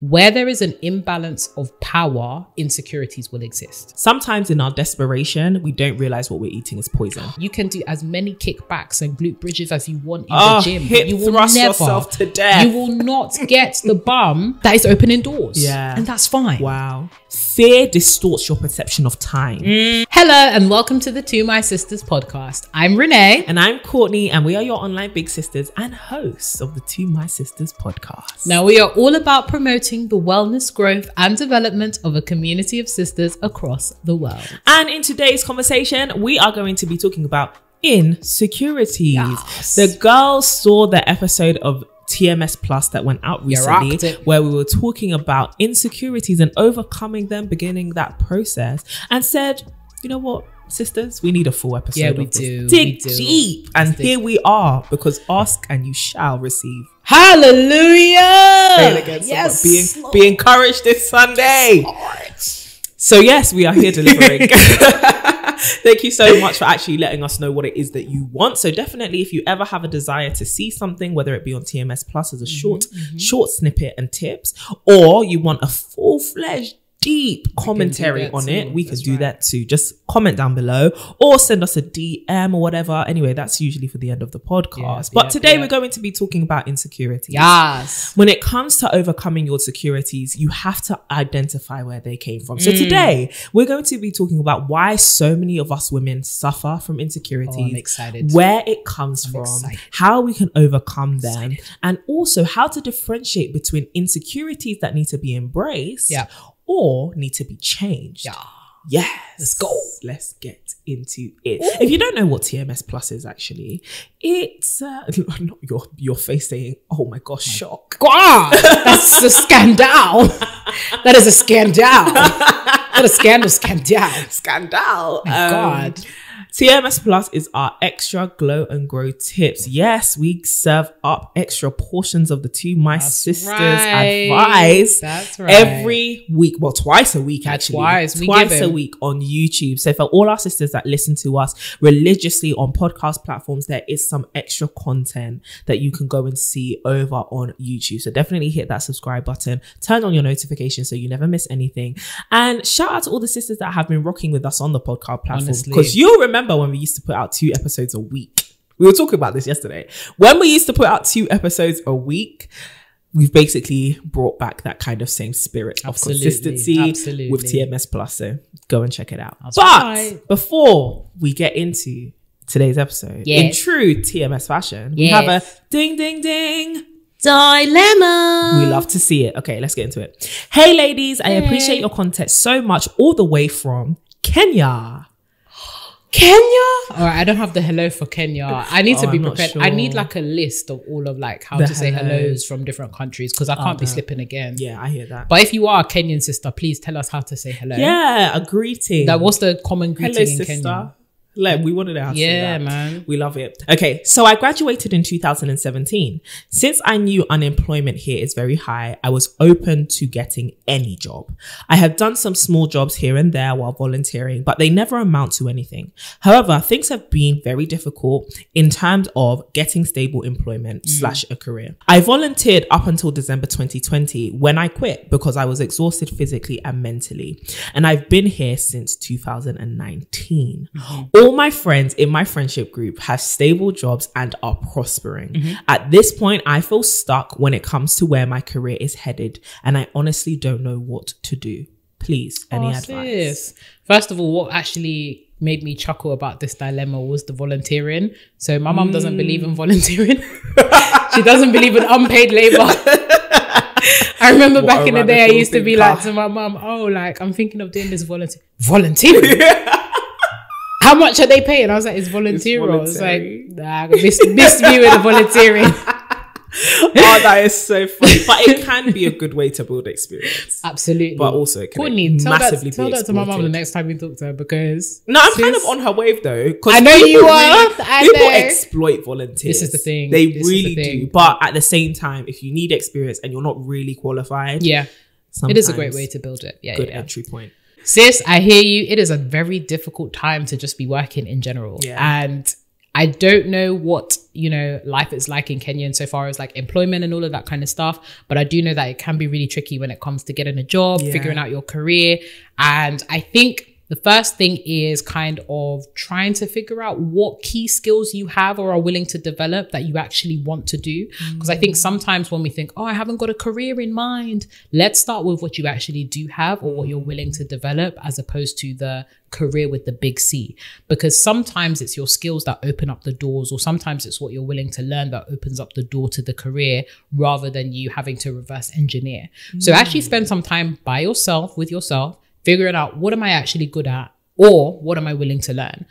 Where there is an imbalance of power, insecurities will exist. Sometimes in our desperation, we don't realize what we're eating is poison. You can do as many kickbacks and glute bridges as you want in the gym. Hip you will thrust never, yourself to death. You will not get the bum that is opening doors. Yeah. And that's fine. Wow. Fear distorts your perception of time. Hello and welcome to the To My Sisters podcast. I'm Renee. And I'm Courtney, and we are your online big sisters and hosts of the To My Sisters podcast. Now we are all about promoting the wellness, growth and development of a community of sisters across the world. And in today's conversation, we are going to be talking about insecurities. Yes. The girls saw the episode of TMS Plus that went out recently, where we were talking about insecurities and overcoming them, beginning that process, and said, you know what, sisters, we need a full episode. Yeah, we of this. do. Dig deep. And here we are, because ask and you shall receive. Hallelujah! Yes. Be encouraged this Sunday. So yes, we are here delivering. Thank you so much for actually letting us know what it is that you want. So definitely, if you ever have a desire to see something, whether it be on TMS Plus as a short snippet and tips, or you want a full-fledged deep commentary on it, we can do that too. Just comment down below or send us a DM or whatever. Anyway, that's usually for the end of the podcast. But today we're going to be talking about insecurities. Yes. When it comes to overcoming your insecurities, you have to identify where they came from. So today we're going to be talking about why so many of us women suffer from insecurities. I'm excited. Where it comes from, how we can overcome them, and also how to differentiate between insecurities that need to be embraced or need to be changed. Yes. Let's go. Let's get into it. Ooh. If you don't know what TMS Plus is actually, it's not your face saying, oh my gosh, shock. God, that's a scandal. That is a scandal. Not a scandal, scandal. Scandal. Oh my God. TMS Plus is our extra glow and grow tips. Yes, we serve up extra portions of the To My Sisters advice. That's right. Every week, well, twice a week actually. Twice a week on YouTube. So for all our sisters that listen to us religiously on podcast platforms, there is some extra content that you can go and see over on YouTube. So definitely hit that subscribe button, turn on your notifications so you never miss anything. And shout out to all the sisters that have been rocking with us on the podcast platform. Because you'll remember when we used to put out 2 episodes a week. We were talking about this yesterday. When we used to put out 2 episodes a week, we've basically brought back that kind of same spirit of consistency with TMS Plus. So go and check it out. Before we get into today's episode, in true TMS fashion, we have a ding, ding, ding dilemma. We love to see it. Okay, let's get into it. Hey ladies, I appreciate your content so much, all the way from Kenya. All right, I don't have the hello for Kenya. I need to be prepared. I need like a list of all of like how to say hellos from different countries, because I can't be slipping again. Yeah, I hear that. But if you are a Kenyan sister, please tell us how to say hello. Yeah, a greeting. What's the common greeting in Kenya? Like, we wanted to have to say that. Man. We love it. Okay, so I graduated in 2017. Since I knew unemployment here is very high, I was open to getting any job. I had done some small jobs here and there while volunteering, but they never amount to anything. However, things have been very difficult in terms of getting stable employment / a career. I volunteered up until December 2020 when I quit because I was exhausted physically and mentally. And I've been here since 2019. All my friends in my friendship group have stable jobs and are prospering. At this point, I feel stuck when it comes to where my career is headed, and I honestly don't know what to do. Please, any advice? First of all, what actually made me chuckle about this dilemma was the volunteering. So my mum doesn't believe in volunteering. She doesn't believe in unpaid labor. I remember back in the day, I used to be like to my mum, oh, like, I'm thinking of doing this volunteering. How much are they paying? I was like, it's volunteering. I was like, nah, miss me with the volunteering. Oh, that is so funny. But it can be a good way to build experience. Absolutely. But also it can massively tell that to my mum the next time you talk to her, because... No, I'm kind of on her wave though. I know you are. People exploit volunteers. This is the thing. They really do. But at the same time, if you need experience and you're not really qualified... Yeah. It is a great way to build it. Yeah. Good entry point. Sis, I hear you. It is a very difficult time to just be working in general. Yeah. And I don't know what, you know, life is like in Kenya insofar as like employment and all of that kind of stuff. But I do know that it can be really tricky when it comes to getting a job, figuring out your career. And I think the first thing is kind of trying to figure out what key skills you have or are willing to develop that you actually want to do. Because I think sometimes when we think, oh, I haven't got a career in mind, let's start with what you actually do have or what you're willing to develop, as opposed to the career with the big C. Because sometimes it's your skills that open up the doors, or sometimes it's what you're willing to learn that opens up the door to the career, rather than you having to reverse engineer. So actually spend some time by yourself, with yourself, figuring out what am I actually good at, or what am I willing to learn.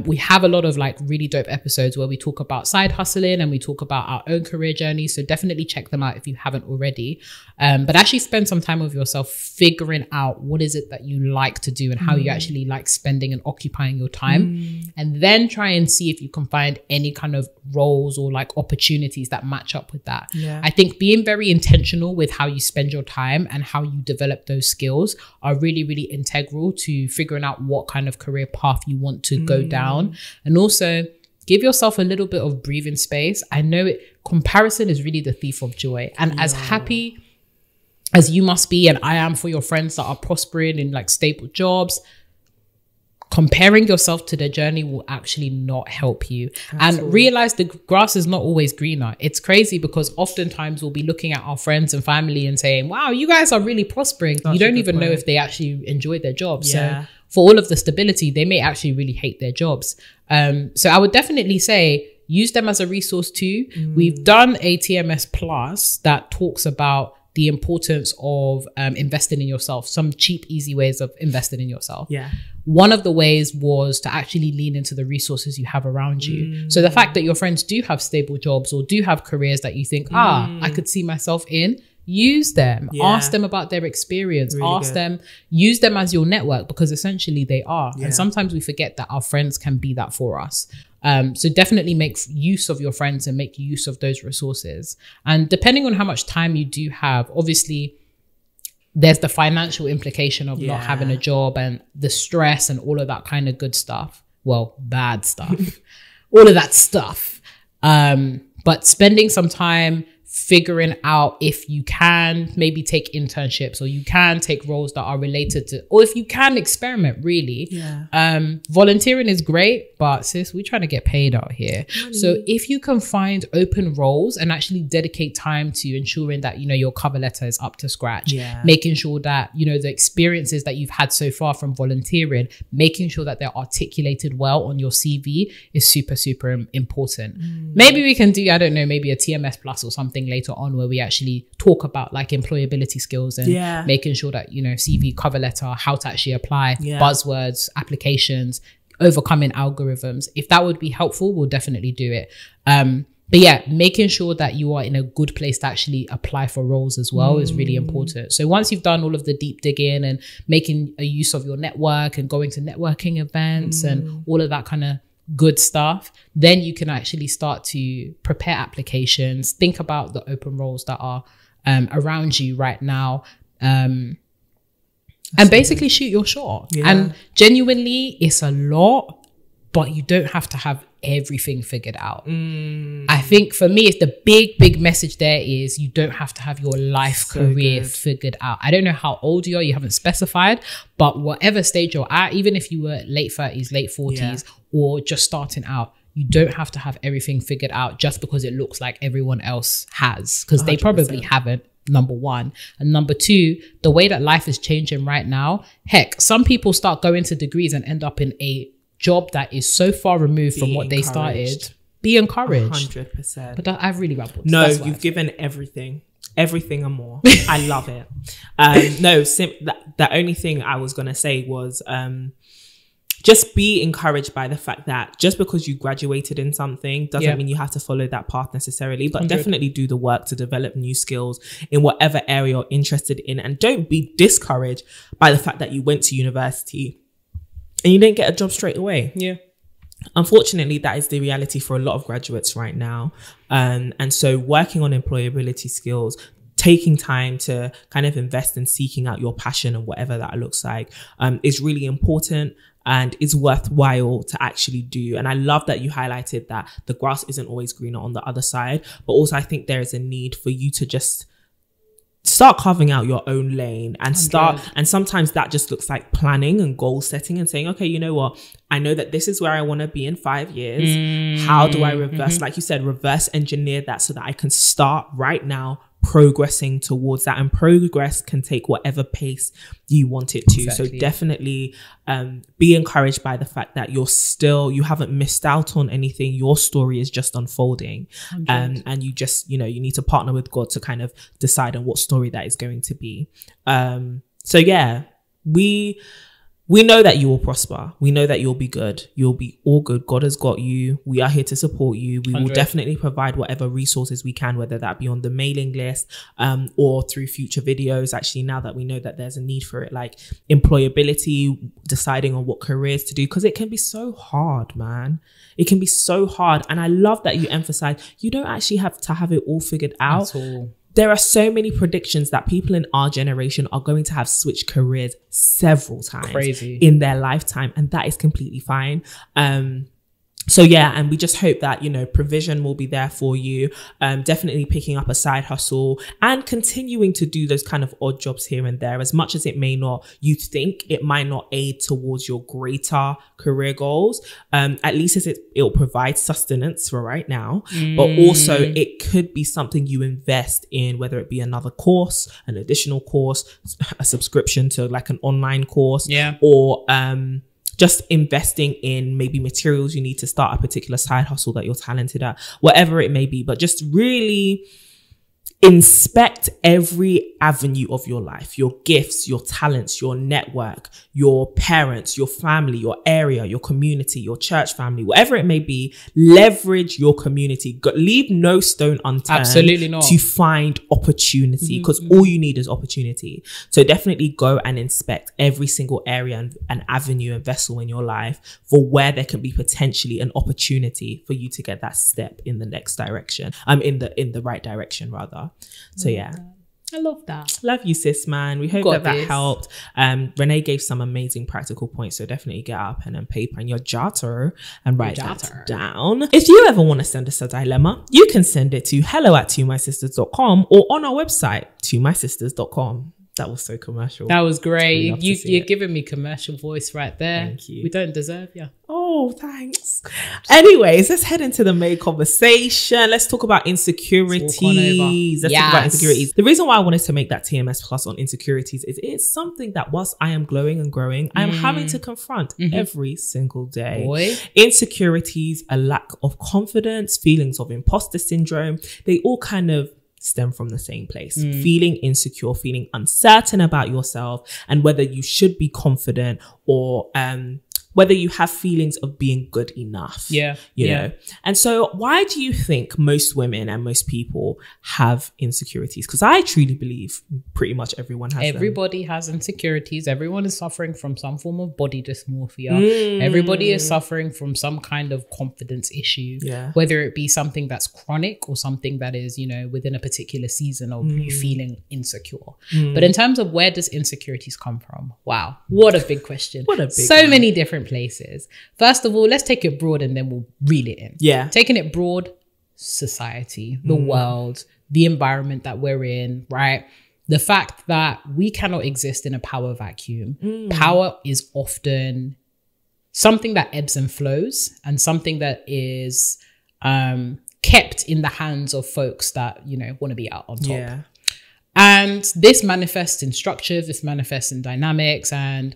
We have a lot of like really dope episodes where we talk about side hustling and we talk about our own career journey. So definitely check them out if you haven't already. But actually spend some time with yourself figuring out what is it that you like to do and how you actually like spending and occupying your time. And then try and see if you can find any kind of roles or like opportunities that match up with that. I think being very intentional with how you spend your time and how you develop those skills are really, really integral to figuring out what kind of career path you want to go down. And also give yourself a little bit of breathing space. I know comparison is really the thief of joy. And as happy as you must be, and I am for your friends that are prospering in like stable jobs, comparing yourself to their journey will actually not help you. And realize the grass is not always greener. It's crazy because oftentimes we'll be looking at our friends and family and saying, wow, you guys are really prospering. You don't even know if they actually enjoy their job. So for all of the stability, they may actually really hate their jobs. So I would definitely say use them as a resource too. We've done a TMS Plus that talks about the importance of investing in yourself, some cheap, easy ways of investing in yourself. One of the ways was to actually lean into the resources you have around you. So the fact that your friends do have stable jobs or do have careers that you think, I could see myself in, use them, ask them about their experience, use them as your network, because essentially they are. And sometimes we forget that our friends can be that for us. So definitely make use of your friends and make use of those resources. And depending on how much time you do have, obviously there's the financial implication of not having a job and the stress and all of that kind of good stuff. Well, bad stuff, all of that stuff. But spending some time figuring out if you can maybe take internships, or you can take roles that are related to, or if you can experiment really. Volunteering is great, but sis, we're trying to get paid out here. So if you can find open roles and actually dedicate time to ensuring that, you know, your cover letter is up to scratch, making sure that, you know, the experiences that you've had so far from volunteering, making sure that they're articulated well on your CV is super, super important. Maybe we can do, I don't know, maybe a TMS Plus or something later on where we actually talk about like employability skills and making sure that, you know, CV, cover letter, how to actually apply, buzzwords, applications, overcoming algorithms. If that would be helpful, we'll definitely do it. But yeah, making sure that you are in a good place to actually apply for roles as well is really important. So once you've done all of the deep digging and making a use of your network and going to networking events and all of that kind of good stuff, then you can actually start to prepare applications, think about the open roles that are around you right now, and basically shoot your shot. And genuinely, it's a lot, but you don't have to have everything figured out. I think for me, it's the big message there is you don't have to have your life career figured out. I don't know how old you are, you haven't specified, but whatever stage you're at, even if you were late 30s, late 40s, or just starting out, you don't have to have everything figured out just because it looks like everyone else has, because they probably haven't. Number one. And number two, the way that life is changing right now, heck, some people start going to degrees and end up in a job that is so far removed from what they started. Be encouraged. 100%. But I've really rambled. No, you've given everything and more. I love it. The only thing I was going to say was just be encouraged by the fact that just because you graduated in something doesn't mean you have to follow that path necessarily, but 100. Definitely do the work to develop new skills in whatever area you're interested in. And don't be discouraged by the fact that you went to university and you didn't get a job straight away. Unfortunately, that is the reality for a lot of graduates right now. And so working on employability skills, taking time to kind of invest in seeking out your passion and whatever that looks like is really important and is worthwhile to actually do. And I love that you highlighted that the grass isn't always greener on the other side, but also I think there is a need for you to just start carving out your own lane and and sometimes that just looks like planning and goal setting and saying, okay, you know what, I know that this is where I want to be in 5 years. How do I reverse, like you said, reverse engineer that so that I can start right now progressing towards that? And progress can take whatever pace you want it to. Exactly. So definitely be encouraged by the fact that you haven't missed out on anything. Your story is just unfolding. And you just, you need to partner with God to kind of decide on what story that is going to be. So yeah, we know that you will prosper. We know that you'll be good. You'll be all good. God has got you. We are here to support you. We 100. Will definitely provide whatever resources we can, whether that be on the mailing list or through future videos. Actually, now that we know that there's a need for it, like employability, deciding on what careers to do, because it can be so hard, man. It can be so hard. And I love that you emphasize you don't actually have to have it all figured out. At all. There are so many predictions that people in our generation are going to have switched careers several times in their lifetime. And that is completely fine. So yeah, and we just hope that, provision will be there for you. Definitely picking up a side hustle and continuing to do those kind of odd jobs here and there. As much as you think it might not aid towards your greater career goals. At least it'll provide sustenance for right now, but also it could be something you invest in, whether it be another course, an additional course, a subscription to like an online course, or, just investing in maybe materials you need to start a particular side hustle that you're talented at, whatever it may be. But just really inspect every avenue of your life, your gifts, your talents, your network, your parents, your family, your area, your community, your church family, whatever it may be. Leverage your community. Leave no stone unturned. Absolutely not. To find opportunity, because all you need is opportunity. So definitely go and inspect every single area and avenue and vessel in your life for where there can be potentially an opportunity for you to get that step in the next direction. In the right direction rather. So yeah, I love that. Love you, sis, man. We hope that helped. Renee gave some amazing practical points, so definitely get out a pen and paper and your jotter and write that down. If you ever want to send us a dilemma, you can send it to hello@tomysisters.com or on our website tomysisters.com. That was so commercial. That was great. You're giving me commercial voice right there. Thank you. We don't deserve you. Oh, thanks. Anyways, let's head into the main conversation. Let's talk about insecurities. Let's talk about insecurities. The reason why I wanted to make that TMS plus on insecurities is it's something that whilst I am glowing and growing, I'm having to confront every single day. Insecurities, a lack of confidence, feelings of imposter syndrome, they all kind of stem from the same place. Feeling insecure, feeling uncertain about yourself and whether you should be confident or whether you have feelings of being good enough. You know? And so why do you think most women and most people have insecurities? Because I truly believe pretty much everyone has Everybody has insecurities. Everyone is suffering from some form of body dysmorphia. Everybody is suffering from some kind of confidence issue, whether it be something that's chronic or something that is, within a particular season of you feeling insecure. But in terms of where does insecurities come from? Wow, what a big question. Many different places. First of all, let's take it broad and then we'll reel it in. Taking it broad, society, the world, the environment that we're in, right? The fact that we cannot exist in a power vacuum. Power is often something that ebbs and flows and something that is kept in the hands of folks that, want to be out on top. And this manifests in structures, this manifests in dynamics, and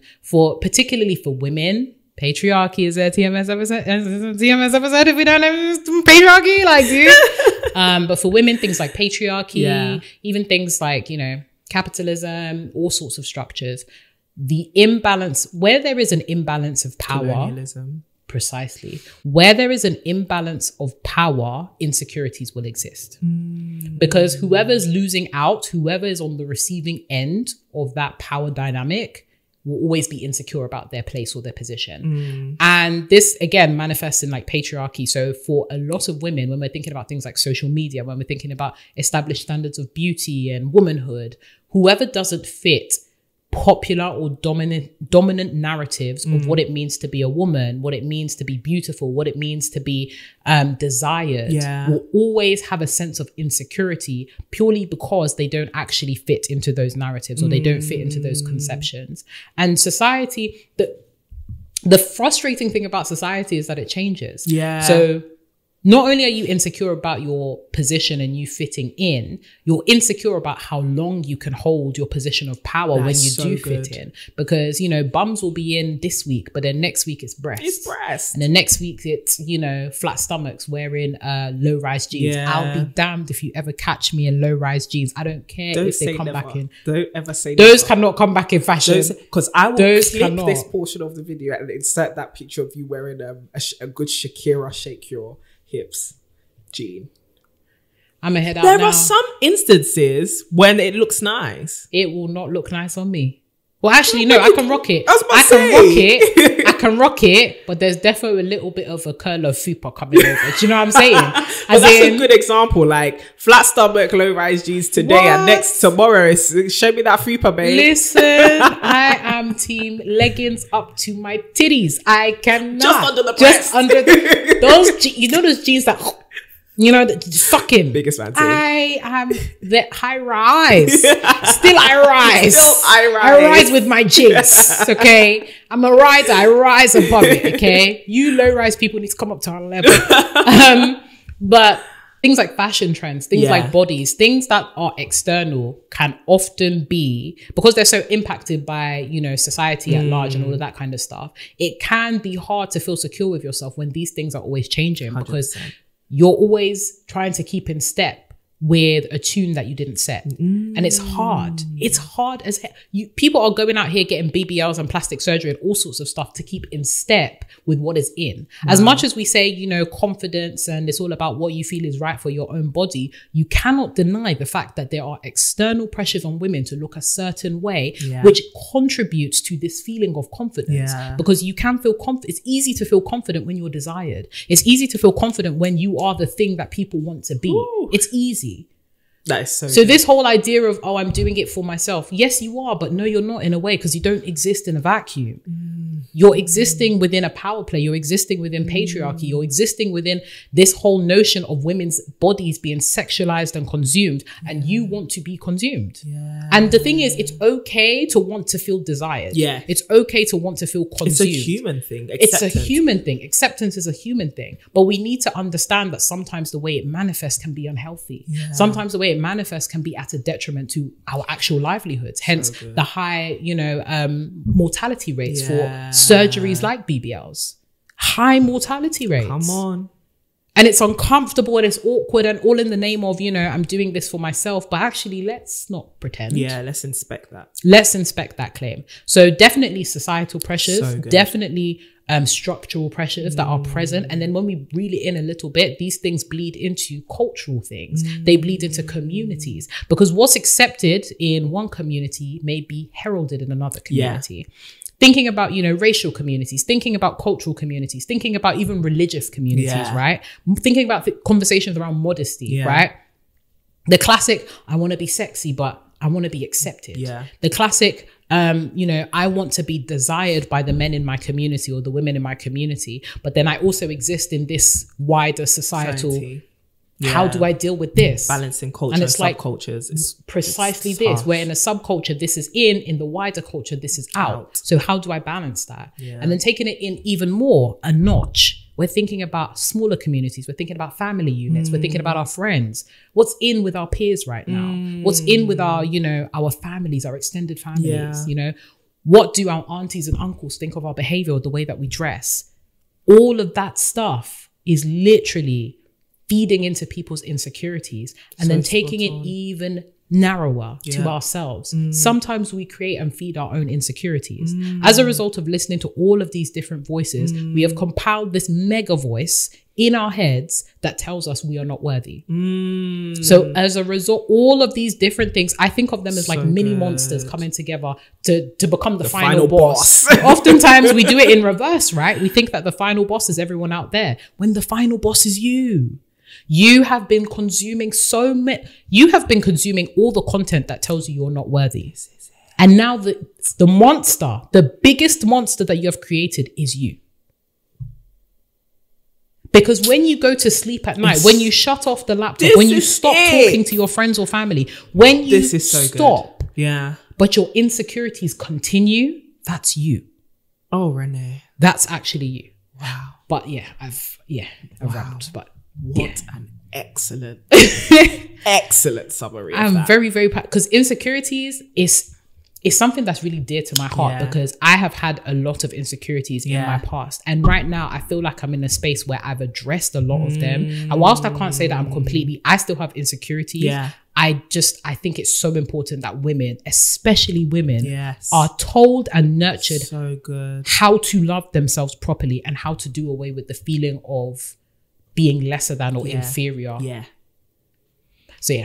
particularly for women, patriarchy is a TMS episode. If we don't know patriarchy, like, dude. But for women, things like patriarchy, even things like, capitalism, all sorts of structures, the imbalance, where there is an imbalance of power, colonialism. Precisely. Where there is an imbalance of power, insecurities will exist. Because whoever's losing out, whoever is on the receiving end of that power dynamic will always be insecure about their place or their position. And this, again, manifests in like patriarchy. So for a lot of women, when we're thinking about things like social media, when we're thinking about established standards of beauty and womanhood, whoever doesn't fit popular or dominant narratives of what it means to be a woman, what it means to be beautiful, what it means to be desired, will always have a sense of insecurity purely because they don't actually fit into those narratives or they don't fit into those conceptions. And society, the frustrating thing about society is that it changes. So not only are you insecure about your position and you fitting in, you're insecure about how long you can hold your position of power when you do fit in. Because, you know, bums will be in this week, but then next week it's breasts. It's breasts. And then next week it's, you know, flat stomachs wearing low-rise jeans. I'll be damned if you ever catch me in low-rise jeans. I don't care if they come back in. Don't ever say those cannot come back in fashion. Because I will clip this portion of the video and insert that picture of you wearing a good Shakira shake your hips jean. I'm a head out There now. are some instances when it looks nice. It will not look nice on me. Well, actually, no, I can rock it. I can rock it, but there's definitely a little bit of a curl of fupa coming over. Do you know what I'm saying? But that's a good example. Like flat stomach, low rise jeans today, and next tomorrow, show me that fupa, babe. Listen, I am team leggings up to my titties. I cannot. Just under the breast. Just under those. You know those jeans that. You know, fucking biggest fancy. I am the high rise. Still I rise. Still I rise. I rise with my jigs. Okay. I'm a riser. I rise above it. Okay. You low rise people need to come up to our level. But things like fashion trends, things like bodies, things that are external can often be, because they're so impacted by, you know, society at large and all of that kind of stuff. It can be hard to feel secure with yourself when these things are always changing 100%. Because you're always trying to keep in step with a tune that you didn't set. And it's hard. It's hard as hell. People are going out here getting BBLs and plastic surgery and all sorts of stuff to keep in step with what is in. As much as we say, you know, confidence and it's all about what you feel is right for your own body, you cannot deny the fact that there are external pressures on women to look a certain way, which contributes to this feeling of confidence. Because you can feel confident. It's easy to feel confident when you're desired. It's easy to feel confident when you are the thing that people want to be. Ooh. It's easy. That is so good. This whole idea of, oh, I'm doing it for myself. Yes, you are, but no, you're not in a way, because you don't exist in a vacuum. You're existing within a power play. You're existing within patriarchy. You're existing within this whole notion of women's bodies being sexualized and consumed, and you want to be consumed. And the thing is, it's okay to want to feel desired. It's okay to want to feel consumed. It's a human thing. It's a human thing. Acceptance is a human thing. But we need to understand that sometimes the way it manifests can be unhealthy. Sometimes the way it manifests can be at a detriment to our actual livelihoods. Hence the high, you know, mortality rates for surgeries like BBLs. High mortality rates. Come on. And it's uncomfortable and it's awkward and all in the name of, you know, I'm doing this for myself. But actually, let's not pretend. Let's inspect that. Let's inspect that claim. So definitely societal pressures, definitely structural pressures that are present. And then when we reel it in a little bit, these things bleed into cultural things. They bleed into communities, because what's accepted in one community may be heralded in another community. Thinking about, you know, racial communities, thinking about cultural communities, thinking about even religious communities, right? Thinking about conversations around modesty, right? The classic, I want to be sexy, but I want to be accepted. The classic, you know, I want to be desired by the men in my community or the women in my community, but then I also exist in this wider societal. How do I deal with this? Balancing culture and it's like subcultures. It's precisely this, where in a subculture, this is in the wider culture, this is out. So how do I balance that? And then taking it in even more, a notch. We're thinking about smaller communities. We're thinking about family units. We're thinking about our friends. What's in with our peers right now? What's in with our, you know, our families, our extended families, you know? What do our aunties and uncles think of our behavior or the way that we dress? All of that stuff is literally feeding into people's insecurities and then taking it even narrower to ourselves. Sometimes we create and feed our own insecurities. As a result of listening to all of these different voices, we have compiled this mega voice in our heads that tells us we are not worthy. So as a result, all of these different things, I think of them as like mini monsters coming together to become the final boss. Oftentimes we do it in reverse, right? We think that the final boss is everyone out there when the final boss is you. You have been consuming you have been consuming all the content that tells you you're not worthy. And now the monster, the biggest monster that you have created is you. Because when you go to sleep at night, when you shut off the laptop, when you stop talking to your friends or family, when you stop, but your insecurities continue, that's you. Oh, Renee. That's actually you. Wow. But yeah, I've rambled, but what an excellent, excellent summary. I'm very, very, because insecurities is something that's really dear to my heart because I have had a lot of insecurities in my past. And right now I feel like I'm in a space where I've addressed a lot of them. And whilst I can't say that I still have insecurities. I think it's so important that women, especially women, are told and nurtured how to love themselves properly and how to do away with the feeling of being lesser than or inferior. So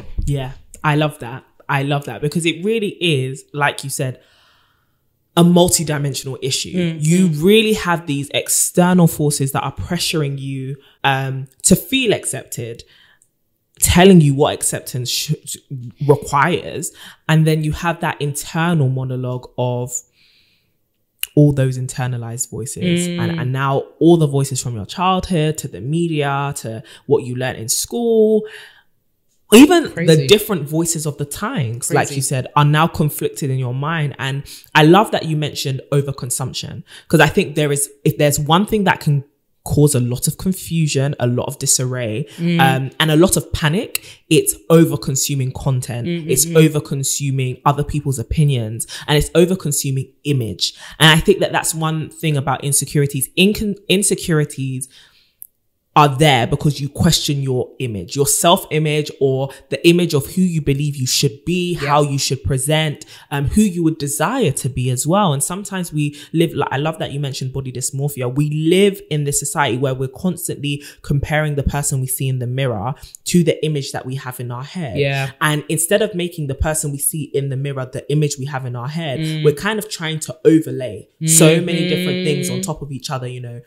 I love that. I love that because it really is, like you said, a multidimensional issue. You really have these external forces that are pressuring you to feel accepted, telling you what acceptance requires. And then you have that internal monologue of all those internalized voices and now all the voices from your childhood to the media to what you learned in school. Even the different voices of the times, like you said, are now conflicted in your mind. And I love that you mentioned overconsumption, because I think if there's one thing that can cause a lot of confusion, a lot of disarray, and a lot of panic, it's over-consuming content. It's over-consuming other people's opinions, and it's over-consuming image. And I think that that's one thing about insecurities. Insecurities are there because you question your image, your self-image, or the image of who you believe you should be, how you should present, who you would desire to be as well. And sometimes we live, like, I love that you mentioned body dysmorphia. We live in this society where we're constantly comparing the person we see in the mirror to the image that we have in our head. And instead of making the person we see in the mirror the image we have in our head, we're kind of trying to overlay so many different things on top of each other, you know,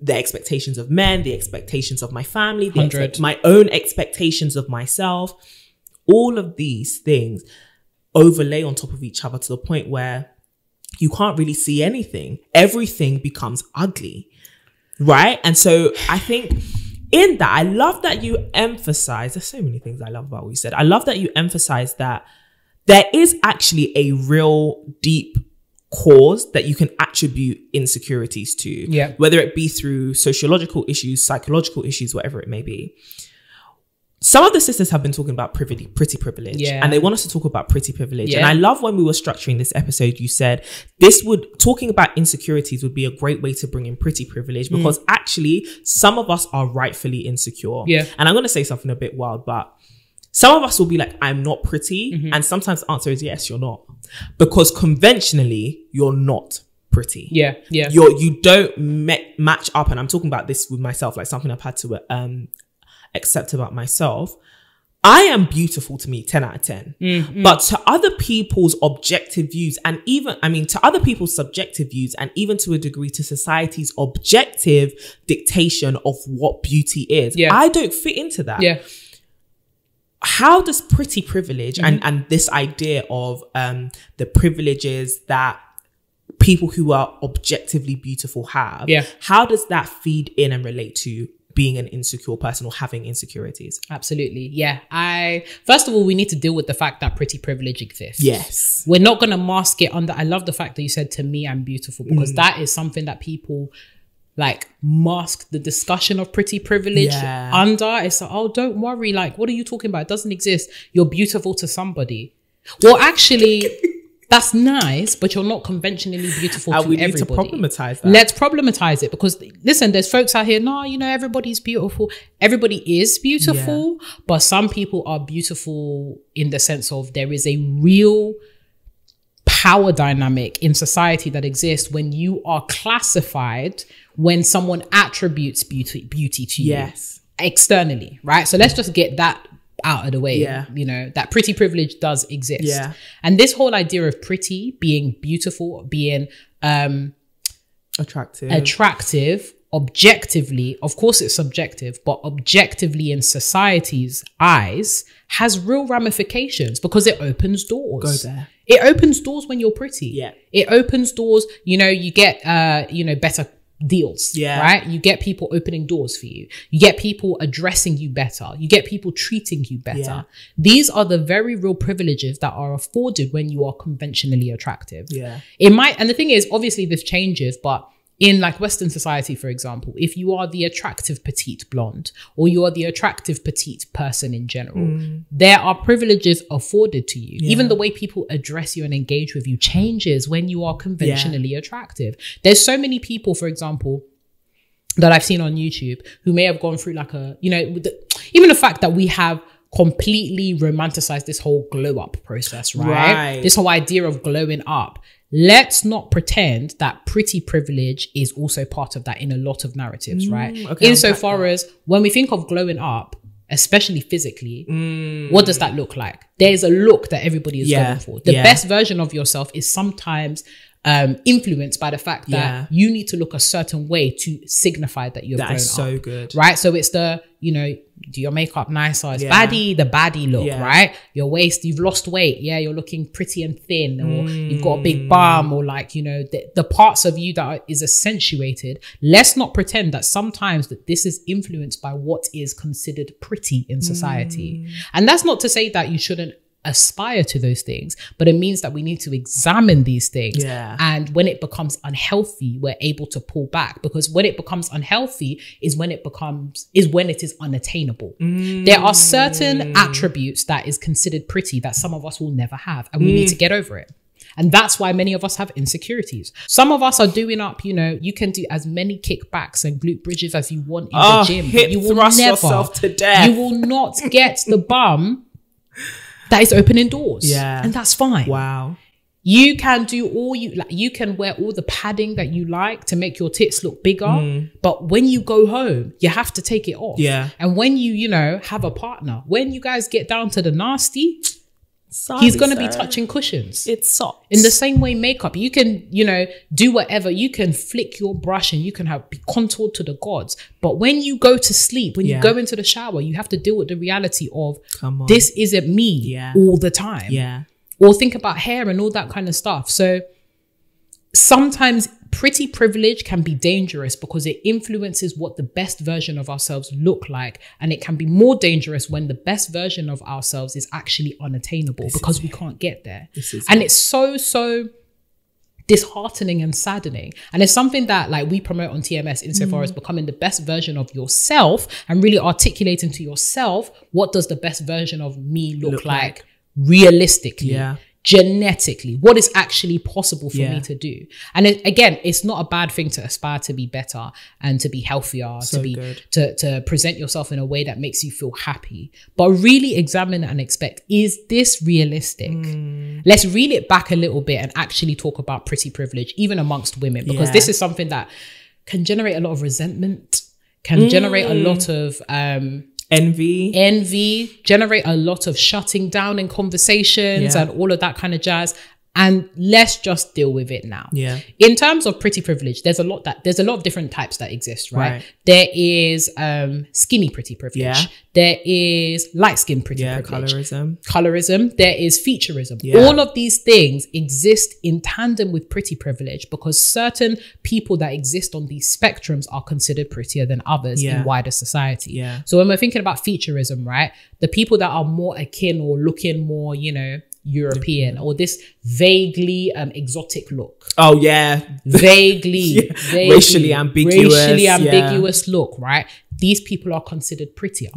the expectations of men, the expectations of my family, my own expectations of myself. All of these things overlay on top of each other to the point where you can't really see anything. Everything becomes ugly, right? And so I think in that, I love that you emphasize, there's so many things I love about what you said. I love that you emphasize that there is actually a real deep cause that you can attribute insecurities to, whether it be through sociological issues, psychological issues, whatever it may be. Some of the sisters have been talking about pretty privilege, and they want us to talk about pretty privilege. And I love when we were structuring this episode, you said talking about insecurities would be a great way to bring in pretty privilege, because actually some of us are rightfully insecure. And I'm going to say something a bit wild, but some of us will be like, I'm not pretty. And sometimes the answer is yes, you're not. Because conventionally, you're not pretty. You don't match up. And I'm talking about this with myself, like something I've had to accept about myself. I am beautiful to me, 10 out of 10. But to other people's objective views, and even, to other people's subjective views, and even to a degree to society's objective dictation of what beauty is, I don't fit into that. How does pretty privilege and this idea of the privileges that people who are objectively beautiful have, how does that feed in and relate to being an insecure person or having insecurities? Absolutely. First of all, we need to deal with the fact that pretty privilege exists. We're not going to mask it under, I love the fact that you said, to me, I'm beautiful, because that is something that people like mask the discussion of pretty privilege under. It's like, oh, don't worry, like, what are you talking about? It doesn't exist. You're beautiful to somebody. Well, actually That's nice, but you're not conventionally beautiful to we need everybody. to problematize that. Let's problematize it, because listen, there's folks out here, no, you know, everybody's beautiful. Everybody is beautiful, but some people are beautiful in the sense of there is a real power dynamic in society that exists when you are classified, when someone attributes beauty to you externally, right? So let's just get that out of the way. You know, that pretty privilege does exist. And this whole idea of pretty being beautiful, being attractive objectively, of course it's subjective, but objectively in society's eyes has real ramifications, because it opens doors. Go there. It opens doors when you're pretty. It opens doors, you know, you get you know, better deals, right? You get people opening doors for you. You get people addressing you better. You get people treating you better. These are the very real privileges that are afforded when you are conventionally attractive. It might, and the thing is, obviously this changes, but in like Western society, for example, if you are the attractive petite blonde, or you are the attractive petite person in general, there are privileges afforded to you. Even the way people address you and engage with you changes when you are conventionally attractive. There's so many people, for example, that I've seen on YouTube who may have gone through like a, you know, even the fact that we have completely romanticized this whole glow up process, right? This whole idea of glowing up. Let's not pretend that pretty privilege is also part of that in a lot of narratives, right? Insofar as when we think of glowing up, especially physically, what does that look like? There's a look that everybody is going for. The best version of yourself is sometimes influenced by the fact that you need to look a certain way to signify that you're grown up. That is so good. Right? So it's the, you know, do your makeup nicer, it's baddie, the baddie look, right? Your waist, you've lost weight, you're looking pretty and thin, or you've got a big bum, or like, you know, the parts of you that is accentuated. Let's not pretend that sometimes that this is influenced by what is considered pretty in society. And that's not to say that you shouldn't aspire to those things, but it means that we need to examine these things, and when it becomes unhealthy, we're able to pull back, because when it becomes unhealthy is when it is unattainable. There are certain attributes that is considered pretty that some of us will never have, and we need to get over it. And that's why many of us have insecurities. Some of us are doing up, you know, you can do as many kickbacks and glute bridges as you want in the gym, but you will never, yourself to death. You will not get the bum that is opening doors. And that's fine. You can do all you can wear all the padding that you like to make your tits look bigger. But when you go home, you have to take it off. And when you know, have a partner, when you guys get down to the nasty, he's going to be touching cushions. It's soft. In the same way, makeup, you can, you know, do whatever. You can flick your brush and you can be contoured to the gods. But when you go to sleep, when you go into the shower, you have to deal with the reality of this isn't me all the time. Or think about hair and all that kind of stuff. So sometimes pretty privilege can be dangerous because it influences what the best version of ourselves look like. And it can be more dangerous when the best version of ourselves is actually unattainable because we can't get there. And it's so disheartening and saddening. And it's something that like we promote on TMS insofar as becoming the best version of yourself and really articulating to yourself, what does the best version of me look like realistically? Genetically, what is actually possible for me to do. And again, it's not a bad thing to aspire to be better and to be healthier, to present yourself in a way that makes you feel happy, but really examine and expect, is this realistic? Let's reel it back a little bit and actually talk about pretty privilege, even amongst women, because this is something that can generate a lot of resentment, can generate a lot of envy, generate a lot of shutting down in conversations and all of that kind of jazz. And let's just deal with it now. In terms of pretty privilege, there's a lot of different types that exist, right? There is skinny pretty privilege. There is light skin pretty privilege. Colorism. There is featureism. All of these things exist in tandem with pretty privilege because certain people that exist on these spectrums are considered prettier than others in wider society. So when we're thinking about featureism, right? The people that are more akin or looking more, you know, European or this vaguely exotic look. Vaguely racially ambiguous look, right? These people are considered prettier.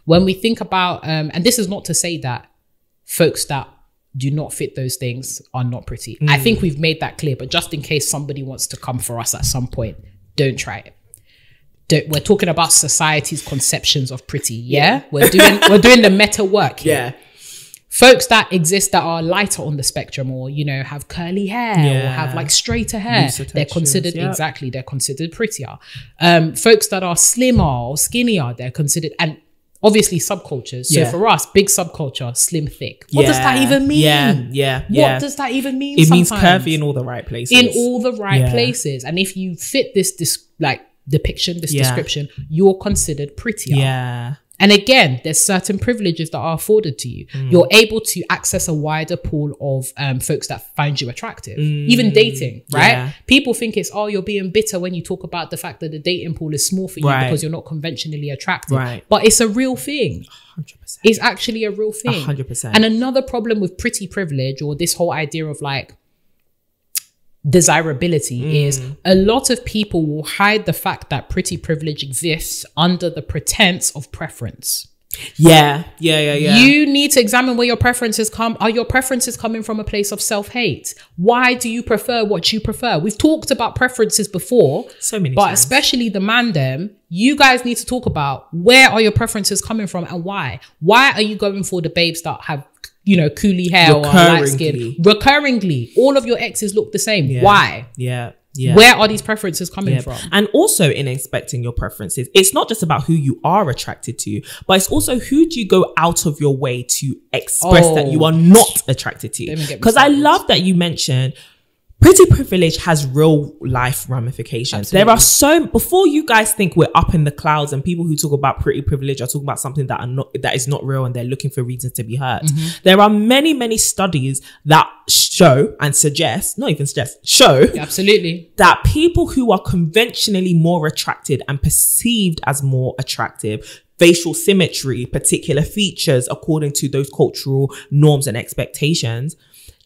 When we think about and this is not to say that folks that do not fit those things are not pretty. I think we've made that clear, but just in case somebody wants to come for us at some point, don't try it. We're talking about society's conceptions of pretty. We're doing the meta work here. Folks that exist that are lighter on the spectrum, or have curly hair, or have like straighter hair, they're considered they're considered prettier. Folks that are slimmer or skinnier, they're considered, and obviously subcultures. So for us, big subculture, slim, thick. What does that even mean? What does that even mean? It means curvy in all the right places. In all the right places, and if you fit this depiction, this description, you're considered prettier. And again, there's certain privileges that are afforded to you. You're able to access a wider pool of folks that find you attractive. Even dating, right? People think it's, you're being bitter when you talk about the fact that the dating pool is small for you because you're not conventionally attractive. But it's a real thing. 100%. It's actually a real thing. 100%. And another problem with pretty privilege, or this whole idea of like desirability, is a lot of people will hide the fact that pretty privilege exists under the pretense of preference. You need to examine where your preferences come. Are your preferences coming from a place of self-hate? Why do you prefer what you prefer? We've talked about preferences before, so many but times. especially the man them, you guys need to talk about where are your preferences coming from and why. Why are you going for the babes that have coolie hair or light skin? Recurringly, all of your exes look the same. Why? Where are these preferences coming from? And also in inspecting your preferences, it's not just about who you are attracted to, but it's also who do you go out of your way to express that you are not attracted to. Because I love that you mentioned pretty privilege has real life ramifications. Absolutely. There are before you guys think we're up in the clouds and people who talk about pretty privilege are talking about something that is not real and they're looking for reasons to be hurt. There are many, many studies that show and show absolutely that people who are conventionally more attracted and perceived as more attractive, facial symmetry, particular features according to those cultural norms and expectations,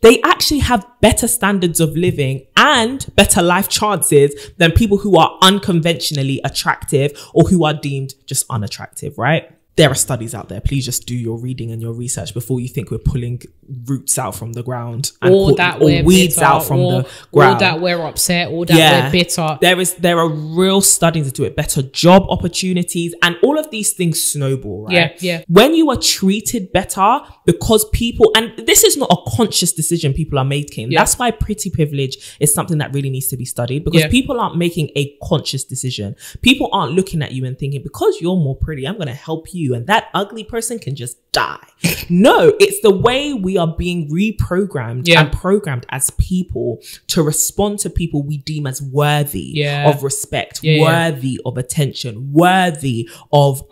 they actually have better standards of living and better life chances than people who are unconventionally attractive or who are deemed just unattractive, right? There are studies out there. Please just do your reading and your research before you think we're pulling roots out from the ground or weeds bitter, out from the ground. Or that we're upset, or that we're bitter. There are real studies into it. Better job opportunities and all of these things snowball, right? When you are treated better because people, and this is not a conscious decision people are making. That's why pretty privilege is something that really needs to be studied, because people aren't making a conscious decision. People aren't looking at you and thinking, because you're more pretty, I'm going to help you and that ugly person can just die. No, it's the way we are being reprogrammed and programmed as people to respond to people we deem as worthy of respect, worthy of attention, worthy of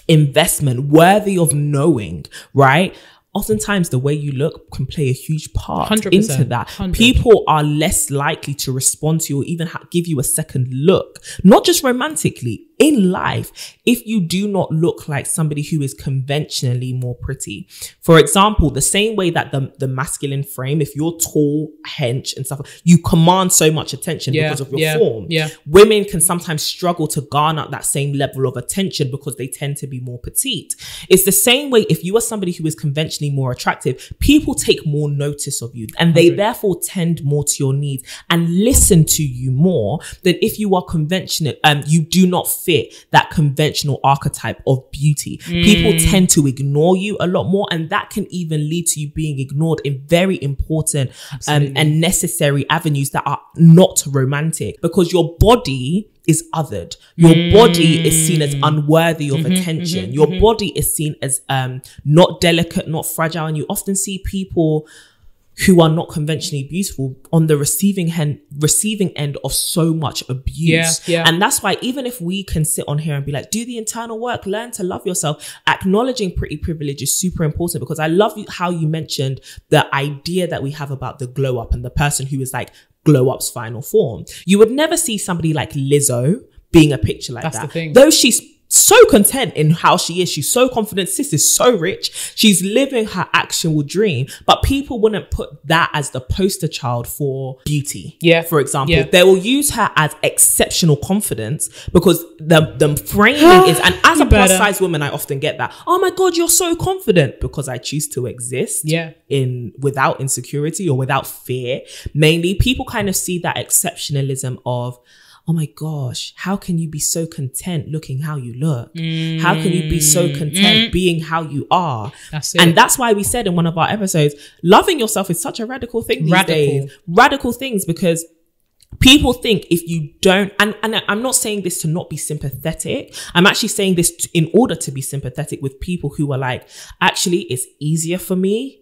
investment, worthy of knowing, right? Oftentimes the way you look can play a huge part 100%, into that. 100%. People are less likely to respond to you or even give you a second look, not just romantically, in life, if you do not look like somebody who is conventionally more pretty. For example, the same way that the masculine frame, if you're tall, hench and stuff, you command so much attention because of your form. Women can sometimes struggle to garner that same level of attention because they tend to be more petite. It's the same way if you are somebody who is conventionally more attractive, people take more notice of you and they therefore tend more to your needs and listen to you more than if you are conventional, you do not fit that conventional archetype of beauty. People tend to ignore you a lot more, and that can even lead to you being ignored in very important and necessary avenues that are not romantic, because your body is othered. Your body is seen as unworthy of attention. Your body is seen as not delicate, not fragile, and you often see people who are not conventionally beautiful on the receiving end of so much abuse. And that's why even if we can sit on here and be like, do the internal work, learn to love yourself, acknowledging pretty privilege is super important, because I love how you mentioned the idea that we have about the glow up and the person who is like glow up's final form. You would never see somebody like Lizzo being a picture like that. Though she's so content in how she is. She's so confident. Sis is so rich. She's living her actual dream. But people wouldn't put that as the poster child for beauty. Yeah. For example, Yeah. they will use her as exceptional confidence because the framing is, and as a plus size woman, I often get that. Oh my God, you're so confident, because I choose to exist without insecurity or without fear. Mainly people kind of see that exceptionalism of, oh my gosh, how can you be so content looking how you look? How can you be so content being how you are? That's it. And that's why we said in one of our episodes, loving yourself is such a radical thing these days. Radical things, because people think if you don't, and I'm not saying this to not be sympathetic. I'm actually saying this in order to be sympathetic with people who are like, actually, it's easier for me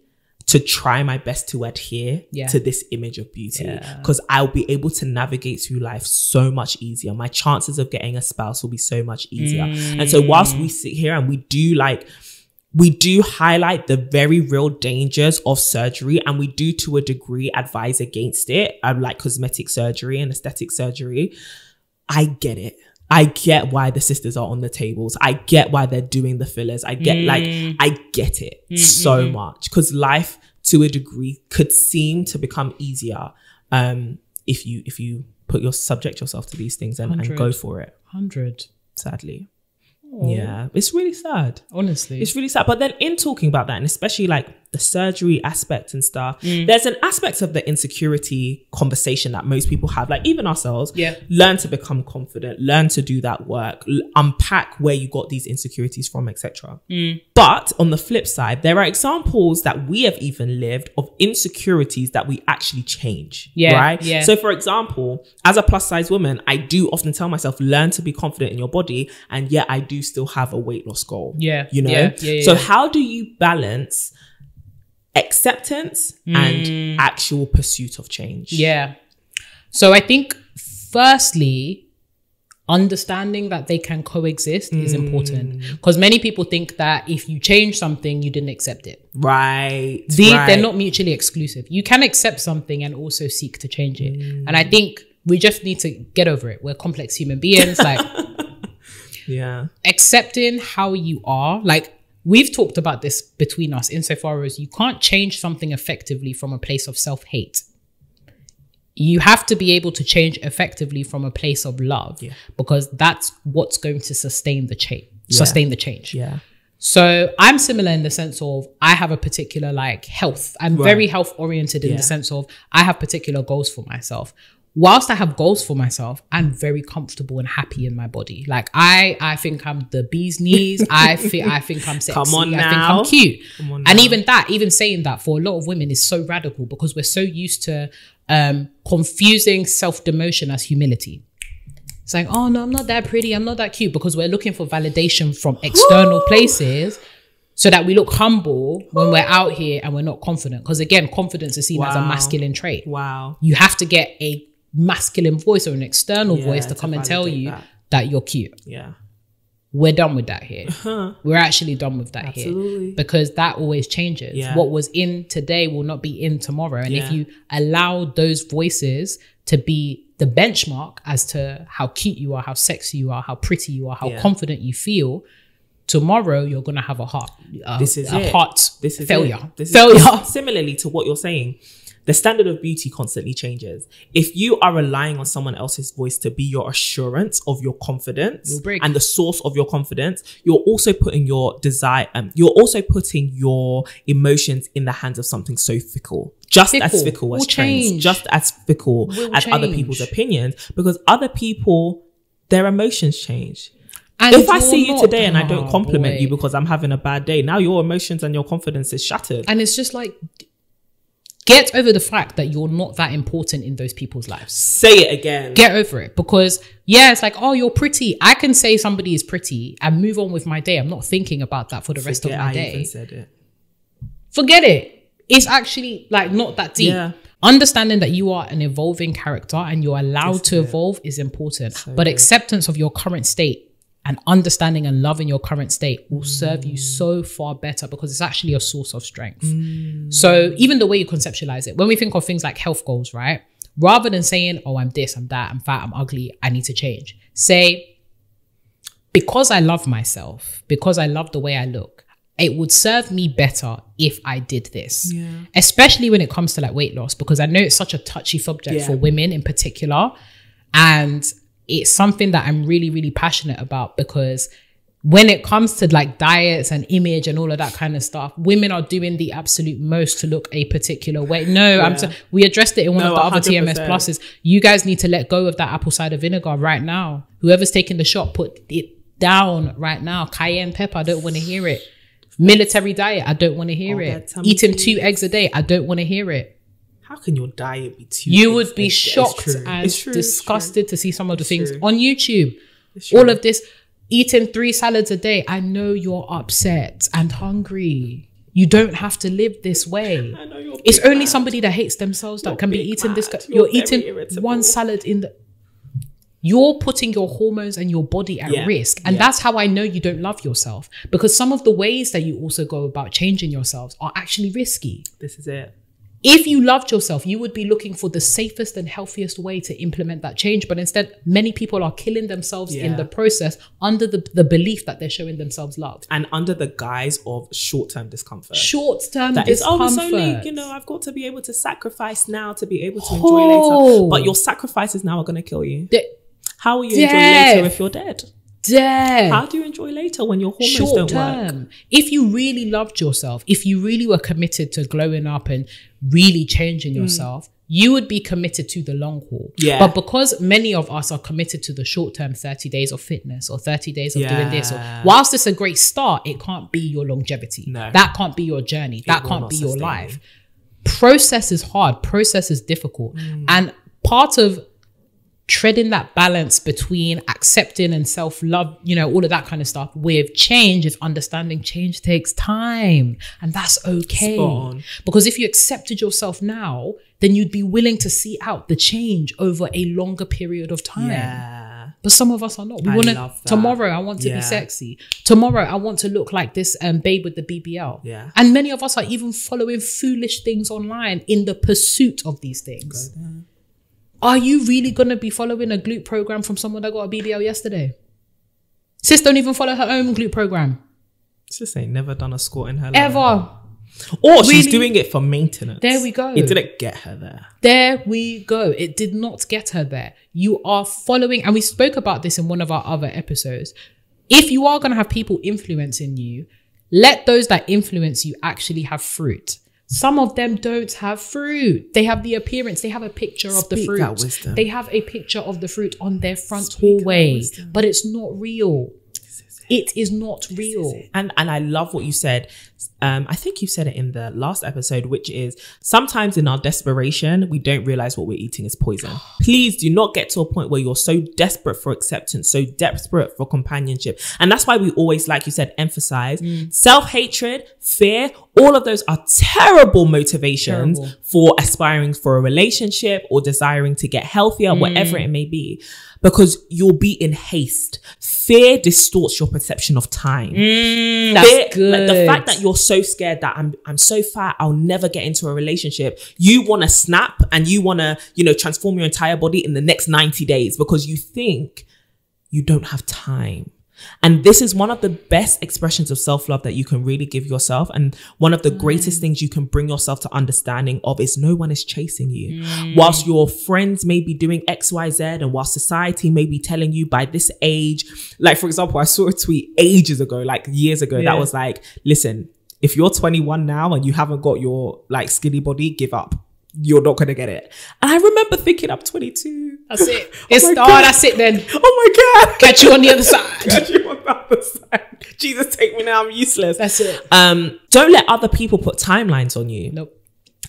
to try my best to adhere to this image of beauty, because I'll be able to navigate through life so much easier. My chances of getting a spouse will be so much easier. And so whilst we sit here and we do highlight the very real dangers of surgery, and we do to a degree advise against it, like cosmetic surgery and aesthetic surgery, I get it. I get why the sisters are on the tables. I get why they're doing the fillers. I get I get it so much, because life to a degree could seem to become easier if you subject yourself to these things and go for it. 100. Sadly. Yeah, it's really sad. Honestly, it's really sad. But then in talking about that, and especially like the surgery aspect and stuff, there's an aspect of the insecurity conversation that most people have, like even ourselves. Learn to become confident, learn to do that work, unpack where you got these insecurities from, etc. But on the flip side, there are examples that we have even lived of insecurities that we actually change. Right? So for example, as a plus size woman, I do often tell myself, learn to be confident in your body, and yet I do still have a weight loss goal. You know? So how do you balance acceptance and actual pursuit of change? So I think firstly, understanding that they can coexist is important, because many people think that if you change something, you didn't accept it. They're not mutually exclusive. You can accept something and also seek to change it. And I think we just need to get over it. We're complex human beings. Like accepting how you are, like we've talked about this between us insofar as you can't change something effectively from a place of self-hate. You have to be able to change effectively from a place of love, because that's what's going to sustain the change. So I'm similar in the sense of I have a particular like health. I'm very health oriented in the sense of I have particular goals for myself. Whilst I have goals for myself, I'm very comfortable and happy in my body. Like I think I'm the bee's knees. I think I'm sexy. Come on now. I think I'm cute. And even saying that for a lot of women is so radical, because we're so used to confusing self-demotion as humility. It's like, oh no, I'm not that pretty, I'm not that cute, because we're looking for validation from external places so that we look humble when we're out here and we're not confident. Because again, confidence is seen as a masculine trait. You have to get a masculine voice or an external voice to come and tell you that you're cute. We're done with that here. We're actually done with that here, because that always changes. What was in today will not be in tomorrow. And if you allow those voices to be the benchmark as to how cute you are, how sexy you are, how pretty you are, how confident you feel, tomorrow you're going to have a heart failure. Similarly to what you're saying, the standard of beauty constantly changes. If you are relying on someone else's voice to be your assurance of your confidence and the source of your confidence, you're also putting your desire, you're also putting your emotions in the hands of something so fickle. Just as fickle as trends, just as fickle as other people's opinions, because other people, their emotions change. And if I see you today and I don't compliment you because I'm having a bad day, now your emotions and your confidence is shattered. And it's just like, get over the fact that you're not that important in those people's lives. Say it again. Get over it. Because it's like, oh, you're pretty. I can say somebody is pretty and move on with my day. I'm not thinking about that for the rest of my day. I even said it. Forget it. It's actually like not that deep. Understanding that you are an evolving character and you're allowed to evolve is important. But acceptance of your current state and understanding and loving your current state will serve you so far better, because it's actually a source of strength. So even the way you conceptualize it, when we think of things like health goals, right? Rather than saying, oh, I'm this, I'm that, I'm fat, I'm ugly, I need to change. Say, because I love myself, because I love the way I look, it would serve me better if I did this. Yeah. Especially when it comes to like weight loss, because I know it's such a touchy subject for women in particular. And it's something that I'm really, really passionate about, because when it comes to like diets and image and all of that kind of stuff, women are doing the absolute most to look a particular way. No, we addressed it in one of the other 100%. TMS pluses. You guys need to let go of that apple cider vinegar right now. Whoever's taking the shot, put it down right now. Cayenne pepper, I don't want to hear it. Military diet, I don't want to hear it. Eating 2 eggs a day, I don't want to hear it. How can your diet be 2 You would be shocked and disgusted to see some of the things on YouTube. All of this, eating 3 salads a day. I know you're upset and hungry. You don't have to live this way. I know it's only somebody that hates themselves that can be eating this. You're eating irritable. 1 salad in the... You're putting your hormones and your body at risk. And that's how I know you don't love yourself. Because some of the ways that you also go about changing yourselves are actually risky. This is it. If you loved yourself, you would be looking for the safest and healthiest way to implement that change. But instead, many people are killing themselves in the process under the belief that they're showing themselves love. And under the guise of short-term discomfort. Short-term discomfort. It's only, you know, I've got to be able to sacrifice now to be able to enjoy later. But your sacrifices now are going to kill you. How will you enjoy later if you're dead? How do you enjoy later when your hormones don't work? If you really loved yourself, if you really were committed to glowing up and really changing yourself, you would be committed to the long haul. But because many of us are committed to the short term, 30 days of fitness or 30 days of doing this, or whilst it's a great start, it can't be your longevity. No. That can't be your journey. That can't be your life. Process is hard. Process is difficult. And part of treading that balance between accepting and self-love, you know, all of that kind of stuff with change is understanding change takes time, and that's okay. Because if you accepted yourself now, then you'd be willing to see out the change over a longer period of time. But some of us are not. We want to, tomorrow I want to be sexy. Tomorrow I want to look like this babe with the BBL. And many of us are even following foolish things online in the pursuit of these things. Are you really going to be following a glute program from someone that got a BBL yesterday? Sis don't even follow her own glute program. Sis ain't never done a squat in her life. Ever. Or she's doing it for maintenance. There we go. It didn't get her there. There we go. It did not get her there. You are following, and we spoke about this in one of our other episodes. If you are going to have people influencing you, let those that influence you actually have fruit. Some of them don't have fruit. They have the appearance. They have a picture of the fruit. They have a picture of the fruit on their front hallway, but it's not real. It is not real. And I love what you said. I think you said it in the last episode, which is sometimes in our desperation, we don't realize what we're eating is poison. Please do not get to a point where you're so desperate for acceptance, so desperate for companionship. And that's why we always, like you said, emphasize self-hatred, fear, all of those are terrible motivations for aspiring for a relationship or desiring to get healthier, whatever it may be. Because you'll be in haste. Fear distorts your perception of time. That's good. Like the fact that you're so scared that I'm so fat, I'll never get into a relationship. You want to snap and you want to, you know, transform your entire body in the next 90 days because you think you don't have time. And this is one of the best expressions of self-love that you can really give yourself. And one of the greatest things you can bring yourself to understanding of is no one is chasing you. Whilst your friends may be doing X, Y, Z, and while society may be telling you by this age, like for example, I saw a tweet ages ago, like years ago, that was like, listen, if you're 21 now and you haven't got your like skinny body, give up. You're not going to get it. And I remember thinking, I'm 22. That's it. That's it then. Oh my God. Catch you on the other side. Catch you on the other side. Jesus, take me now. I'm useless. That's it. Don't let other people put timelines on you. Nope.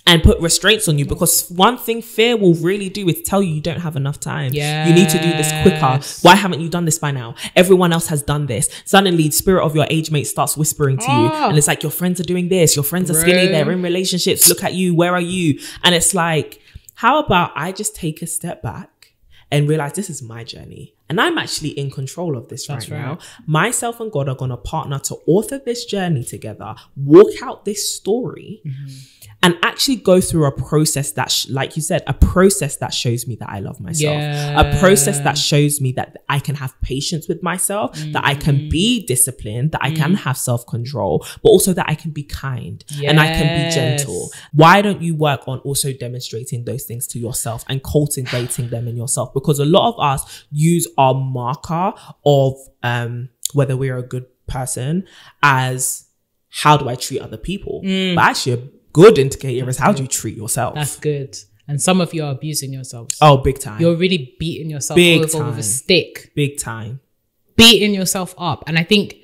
And put restraints on you, because one thing fear will really do is tell you don't have enough time. You need to do this quicker. Why haven't you done this by now? Everyone else has done this. Suddenly the spirit of your age mate starts whispering to you, and it's like, your friends are doing this, your friends are skinny, they're in relationships, look at you, where are you? And it's like, how about I just take a step back and realize this is my journey and I'm actually in control of this right now. Myself and God are going to partner to author this journey together, walk out this story. and actually go through a process that, like you said, a process that shows me that I love myself, a process that shows me that I can have patience with myself, that I can be disciplined, that I can have self-control, but also that I can be kind and I can be gentle. Why don't you work on also demonstrating those things to yourself and cultivating them in yourself? Because a lot of us use our marker of whether we're a good person as how do I treat other people, but actually a good indicator is how do you treat yourself. That's good. And some of you are abusing yourselves. Oh, big time. You're really beating yourself over with a stick. Big time. Beating yourself up. And I think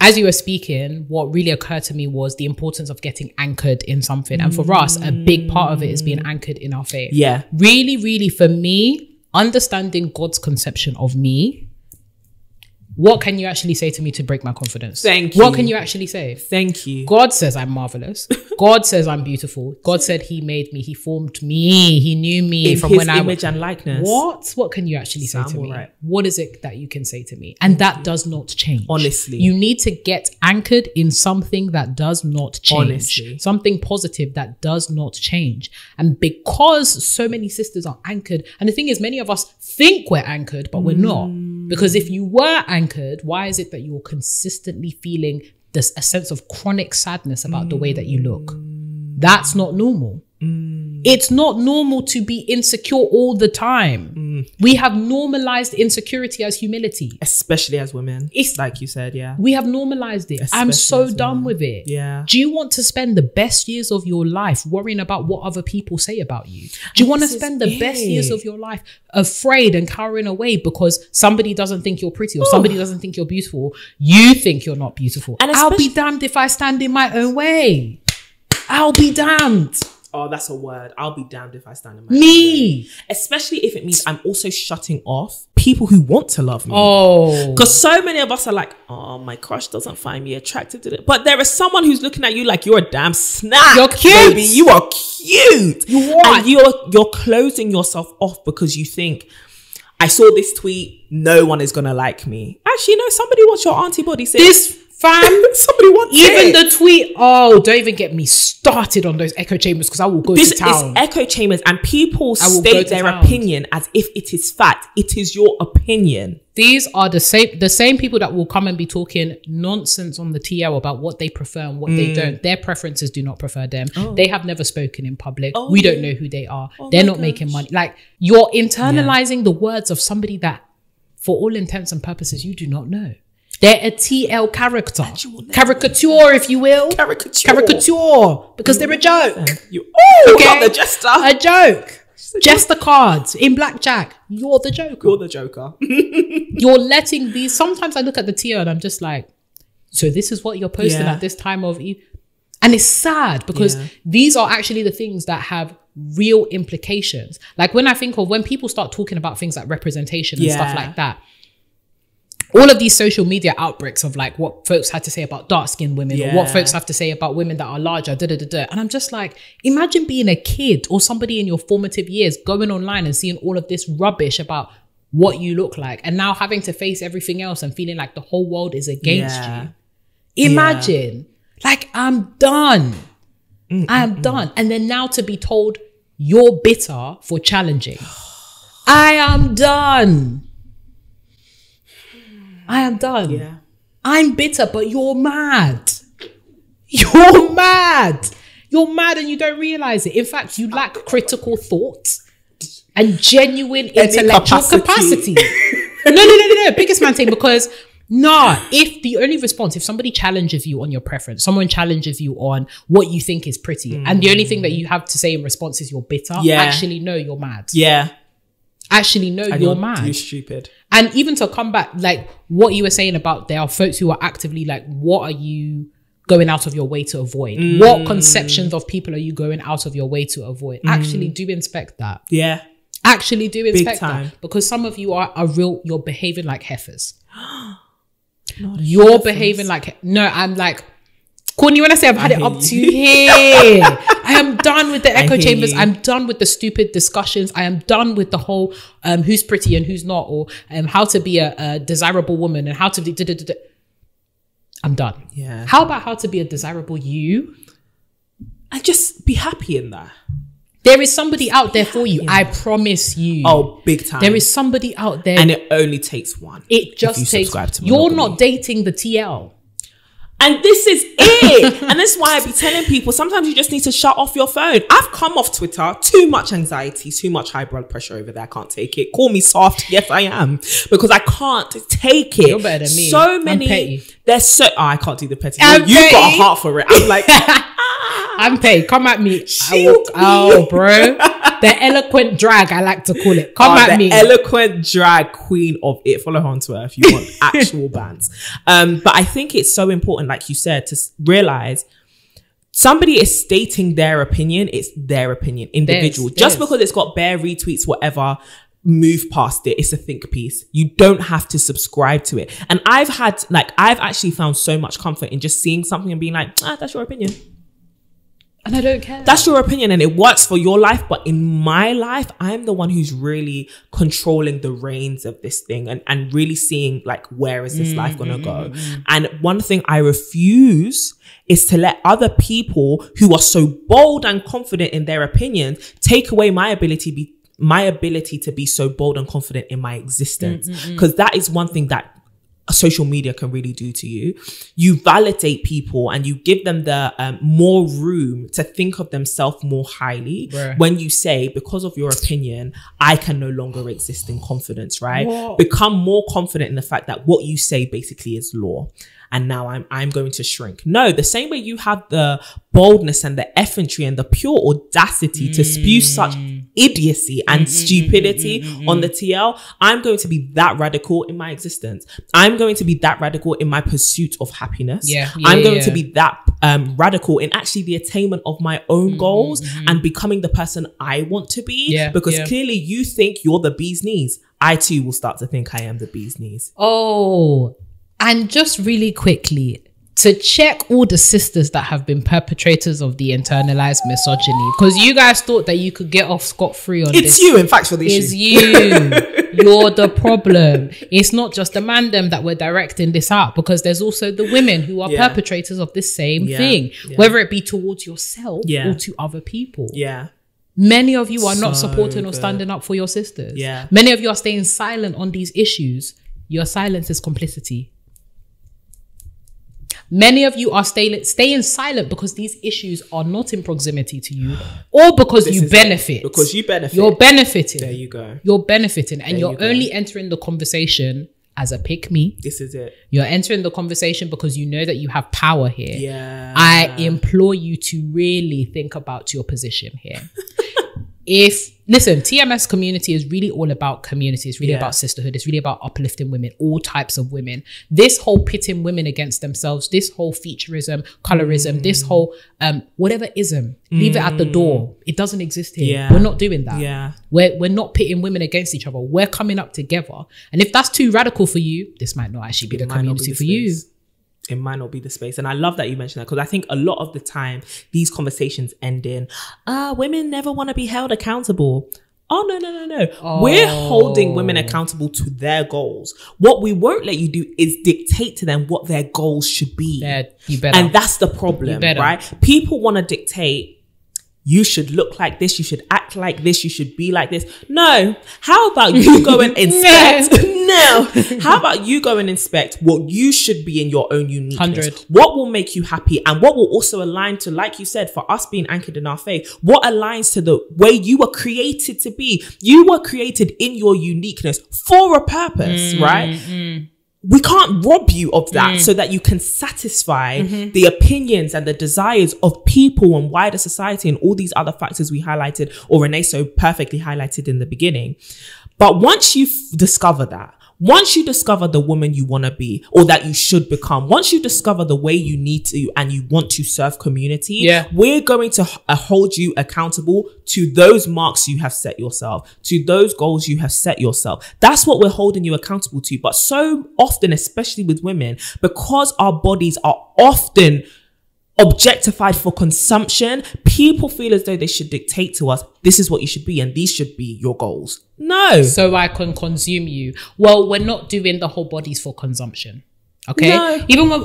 as you were speaking, what really occurred to me was the importance of getting anchored in something. And for us, a big part of it is being anchored in our faith. Yeah. Really, really, for me, understanding God's conception of me. What can you actually say to me to break my confidence? Thank you. What can you actually say? Thank you. God says I'm marvelous. God says I'm beautiful. God said he made me. He formed me. He knew me in from his when I image and likeness. What can you actually say to me? Right. What is it that you can say to me? And that does not change. Honestly. You need to get anchored in something that does not change. Honestly. Something positive that does not change. And because so many sisters are anchored, and the thing is, many of us think we're anchored, but we're not. Because if you were anchored, why is it that you're consistently feeling a sense of chronic sadness about the way that you look? That's not normal. It's not normal to be insecure all the time. We have normalized insecurity as humility. Especially as women. It's like you said, yeah. We have normalized it. I'm so done with it. Yeah. Do you want to spend the best years of your life worrying about what other people say about you? Do you want to spend the best years of your life afraid and cowering away because somebody doesn't think you're pretty or somebody doesn't think you're beautiful? You think you're not beautiful. And I'll be damned if I stand in my own way. I'll be damned. Oh, that's a word. I'll be damned if I stand in my own way. Especially if it means I'm also shutting off people who want to love me. Oh. Because so many of us are like, oh, my crush doesn't find me attractive to it. But there is someone who's looking at you like you're a damn snack. You're cute. Baby. You are cute. You are. And you're closing yourself off because you think, I saw this tweet, no one is going to like me. Actually, no, somebody wants your auntie body. This fam, somebody wants even the tweet. Oh, don't even get me started on those echo chambers because I will go to town. This is echo chambers and people state their opinion as if it is fact. It is your opinion. These are the same people that will come and be talking nonsense on the TL about what they prefer and what they don't. Their preferences do not prefer them. They have never spoken in public. We don't know who they are. They're not making money. Like, you're internalizing the words of somebody that, for all intents and purposes, you do not know. They're a TL character. Caricature, if you will. Caricature. Because they're a joke. Not the jester. A joke. Jester cards in blackjack. You're the joker. You're the joker. You're letting these... Sometimes I look at the TL and I'm just like, so this is what you're posting at this time of... And it's sad because these are actually the things that have real implications. Like when I think of when people start talking about things like representation and stuff like that, all of these social media outbreaks of like what folks had to say about dark-skinned women or what folks have to say about women that are larger, and I'm just like, imagine being a kid or somebody in your formative years going online and seeing all of this rubbish about what you look like and now having to face everything else and feeling like the whole world is against you. Imagine. Like, I'm done. I am done. And then now to be told you're bitter for challenging. I am done. I am done. Yeah. I'm bitter, but you're mad. You're mad. You're mad and you don't realize it. In fact, you lack critical thought and genuine intellectual capacity. No. Biggest man thing, because if the only response, if somebody challenges you on your preference, someone challenges you on what you think is pretty, and the only thing that you have to say in response is you're bitter, actually, no, you're mad. Yeah. Actually, no, you're mad. You're stupid. And even to come back, like what you were saying about there are folks who are actively like, what are you going out of your way to avoid? What conceptions of people are you going out of your way to avoid? Actually, do inspect that. Yeah. Actually, do inspect that. Because some of you are you're behaving like heifers. You're behaving like, I'm like, Courtney, when I say I've had it up to here, I am done with the echo chambers. I'm done with the stupid discussions. I am done with the whole who's pretty and who's not, or how to be a desirable woman and how to be. I'm done. Yeah. How about how to be a desirable you And just be happy in that. There is somebody out there for you. I promise you. Oh, big time. There is somebody out there. And it only takes one. It just takes. You're not dating the TL. And this is it. And that's why I be telling people, sometimes you just need to shut off your phone. I've come off Twitter. Too much anxiety, too much high blood pressure over there. I can't take it. Call me soft. Yes, I am. Because I can't take it. You're better than me. So many. I'm petty. There's so... Oh, I can't do the petty. You've got a heart for it. I'm like... I'm petty. Come at me. Oh, bro. The eloquent drag, I like to call it. Come at me. Eloquent drag queen of it. Follow her on Twitter if you want actual bans. But I think it's so important, like you said, to realize somebody is stating their opinion. It's their opinion, individual. Just because it's got bare retweets, whatever, move past it. It's a think piece. You don't have to subscribe to it. And I've actually found so much comfort in just seeing something and being like, that's your opinion. And I don't care. That's your opinion and it works for your life. But in my life, I'm the one who's really controlling the reins of this thing and really seeing like, where is this life going to go? And one thing I refuse is to let other people who are so bold and confident in their opinions take away my ability to be so bold and confident in my existence. Because that is one thing that social media can really do to you. You validate people and you give them the more room to think of themselves more highly. When you say, because of your opinion, I can no longer exist in confidence, right? What? Become more confident in the fact that what you say basically is law. And now I'm going to shrink. No, the same way you have the boldness and the effrontery and the pure audacity to spew such idiocy and stupidity on the TL, I'm going to be that radical in my existence. I'm going to be that radical in my pursuit of happiness. I'm going to be that radical in actually the attainment of my own goals and becoming the person I want to be. Because clearly you think you're the bee's knees. I too will start to think I am the bee's knees. Oh, and just really quickly, to check all the sisters that have been perpetrators of the internalized misogyny, because you guys thought that you could get off scot-free on this. It's you, in fact, for the issue. It's you. You're the problem. It's not just the mandem that we're directing this out, because there's also the women who are perpetrators of this same thing, whether it be towards yourself or to other people. Many of you are not supporting or standing up for your sisters. Many of you are staying silent on these issues. Your silence is complicity. Many of you are staying silent because these issues are not in proximity to you, or because you benefit. Because you benefit. You're benefiting. There you go. You're benefiting, and you're only entering the conversation as a pick me. This is it. You're entering the conversation because you know that you have power here. I implore you to really think about your position here. Listen, TMS community is really all about community. It's really about sisterhood. It's really about uplifting women, all types of women. This whole pitting women against themselves, this whole featureism, colorism, this whole whatever ism, leave it at the door. It doesn't exist here. We're not doing that. We're not pitting women against each other. We're coming up together. And if that's too radical for you, this might not actually be the community for you. It might not be the space. And I love that you mentioned that, because I think a lot of the time these conversations end in, women never want to be held accountable. Oh, no. Oh. We're holding women accountable to their goals. What we won't let you do is dictate to them what their goals should be. You better. And that's the problem, right? People want to dictate, you should look like this, you should act like this, you should be like this. No. How about you go and inspect? No. How about you go and inspect what you should be in your own uniqueness? 100. What will make you happy, and what will also align to, like you said, for us being anchored in our faith, what aligns to the way you were created to be. You were created in your uniqueness for a purpose, right? We can't rob you of that so that you can satisfy the opinions and the desires of people and wider society and all these other factors we highlighted, or Renee so perfectly highlighted in the beginning. But once you discover that, once you discover the woman you want to be or that you should become, once you discover the way you need to and you want to serve community, we're going to hold you accountable to those marks you have set yourself, to those goals you have set yourself. That's what we're holding you accountable to. But so often, especially with women, because our bodies are often objectified for consumption, people feel as though they should dictate to us, this is what you should be and these should be your goals. No. So I can consume you. Well, we're not doing the whole bodies for consumption. Okay? No. Even with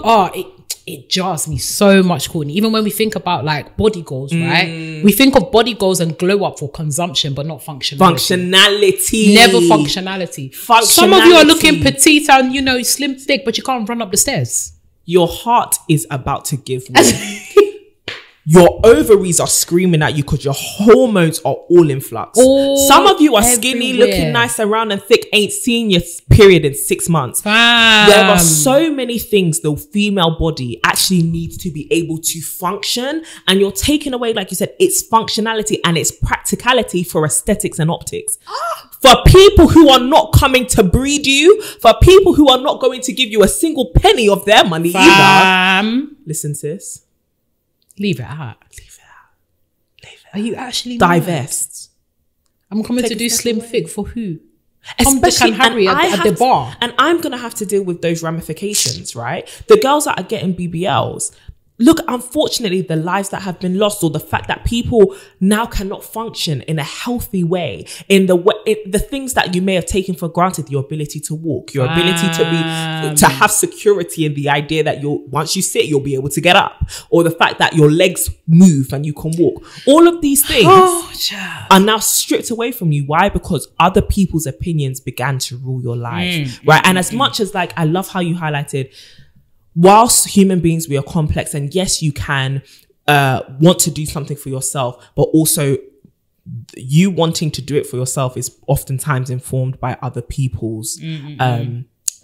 it jars me so much, Courtney. Even when we think about like body goals, right? We think of body goals and glow up for consumption, but not functionality. Never functionality. Some of you are looking petite and, you know, slim, thick, but you can't run up the stairs. Your heart is about to give way. Your ovaries are screaming at you because your hormones are all in flux. Some of you are skinny, looking nice and round and thick, ain't seen your period in 6 months. There are so many things the female body actually needs to be able to function, and you're taking away, like you said, its functionality and its practicality for aesthetics and optics. For people who are not coming to breed you, for people who are not going to give you a single penny of their money either. Listen, sis. Leave it out. Are you actually divest? I'm coming to do slim thick for who? Especially Harry at the bar. And I'm going to have to deal with those ramifications, right? The girls that are getting BBLs. Look, unfortunately, the lives that have been lost, or the fact that people now cannot function in a healthy way, in the things that you may have taken for granted, your ability to walk, your ability to have security in the idea that once you sit, you'll be able to get up, or the fact that your legs move and you can walk. All of these things are now stripped away from you. Why? Because other people's opinions began to rule your life, right? And as much as, like, I love how you highlighted, whilst human beings, we are complex, and yes, you can want to do something for yourself, but also you wanting to do it for yourself is oftentimes informed by other people's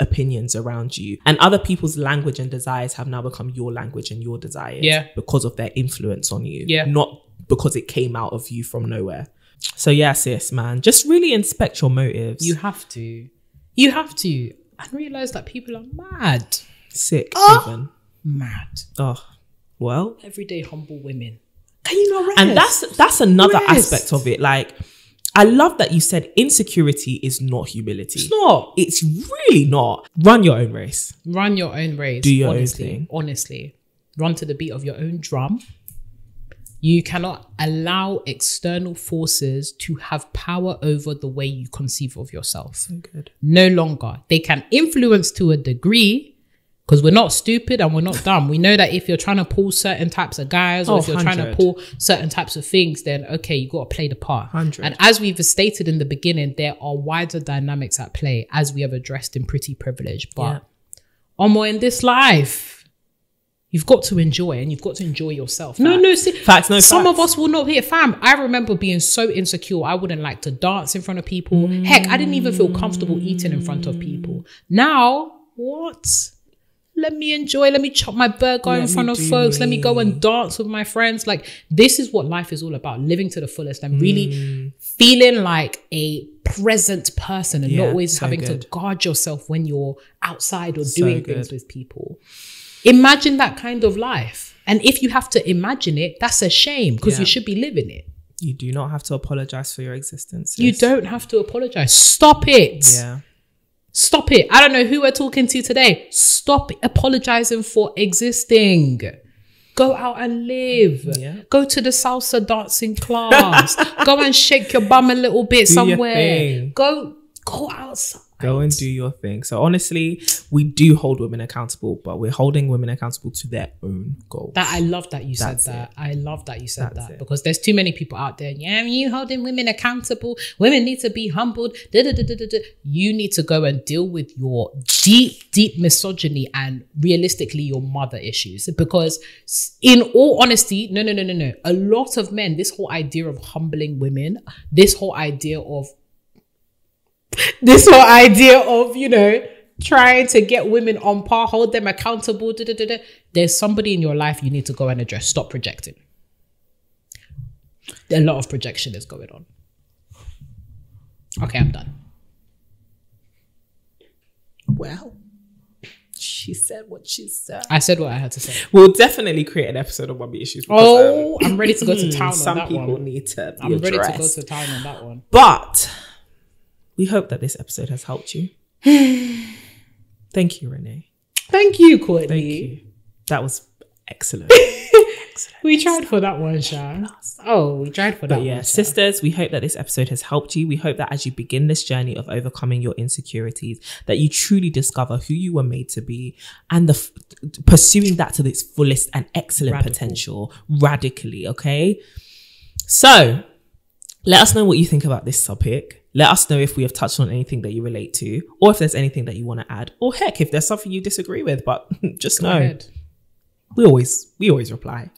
opinions around you, and other people's language and desires have now become your language and your desires because of their influence on you, not because it came out of you from nowhere. So yeah, sis, man, just really inspect your motives. You have to and realize that people are mad. Sick, even mad. Well, everyday humble women. Can you not rest? And that's another aspect of it. Like, I love that you said insecurity is not humility. It's not. It's really not. Run your own race. Run your own race. Do your own thing. Honestly, run to the beat of your own drum. You cannot allow external forces to have power over the way you conceive of yourself. So good. No longer. They can influence to a degree, because we're not stupid and we're not dumb. We know that if you're trying to pull certain types of guys, or if you're trying to pull certain types of things, then okay, you got to play the part. 100. And as we've stated in the beginning, there are wider dynamics at play, as we have addressed in Pretty Privilege. But in this life, you've got to enjoy, and you've got to enjoy yourself. Some of us will not hit, fam. I remember being so insecure. I wouldn't like to dance in front of people. Heck, I didn't even feel comfortable eating in front of people. Now, what? Let me enjoy. Let me chop my burger in front of folks. Let me go and dance with my friends. Like, this is what life is all about. Living to the fullest and really feeling like a present person, and not always having to guard yourself when you're outside or doing things with people. Imagine that kind of life. And if you have to imagine it, that's a shame, because you should be living it. You do not have to apologize for your existence. Sis. You don't have to apologize. Stop it. Yeah. Stop it. I don't know who we're talking to today. Stop apologizing for existing. Go out and live. Yeah. Go to the salsa dancing class. Go and shake your bum a little bit somewhere. Go outside. Go and do your thing. So honestly, we do hold women accountable, but we're holding women accountable to their own goals. I love that you said that. I love that you said that, because there's too many people out there. Yeah, you holding women accountable. Women need to be humbled. You need to go and deal with your deep misogyny and realistically your mother issues. Because in all honesty, no. A lot of men, this whole idea of humbling women, this whole idea of, you know, trying to get women on par, hold them accountable. There's somebody in your life you need to go and address. Stop projecting. A lot of projection is going on. Okay, I'm done. Well, she said what she said. I said what I had to say. We'll definitely create an episode of Mummy Issues. Because, I'm ready to go to town on that one. Some people need to be I'm addressed. ready to go to town on that one. But we hope that this episode has helped you. Thank you, Renee. Thank you, Courtney. Thank you. That was excellent. Excellent. We tried for that one, Sha. Oh, we tried for that one. Yeah, sisters, we hope that this episode has helped you. We hope that as you begin this journey of overcoming your insecurities, that you truly discover who you were made to be and pursuing that to its fullest and excellent potential radically, okay? So, let us know what you think about this topic. Let us know if we have touched on anything that you relate to, or if there's anything that you want to add, or heck, if there's something you disagree with. But just know, we always reply.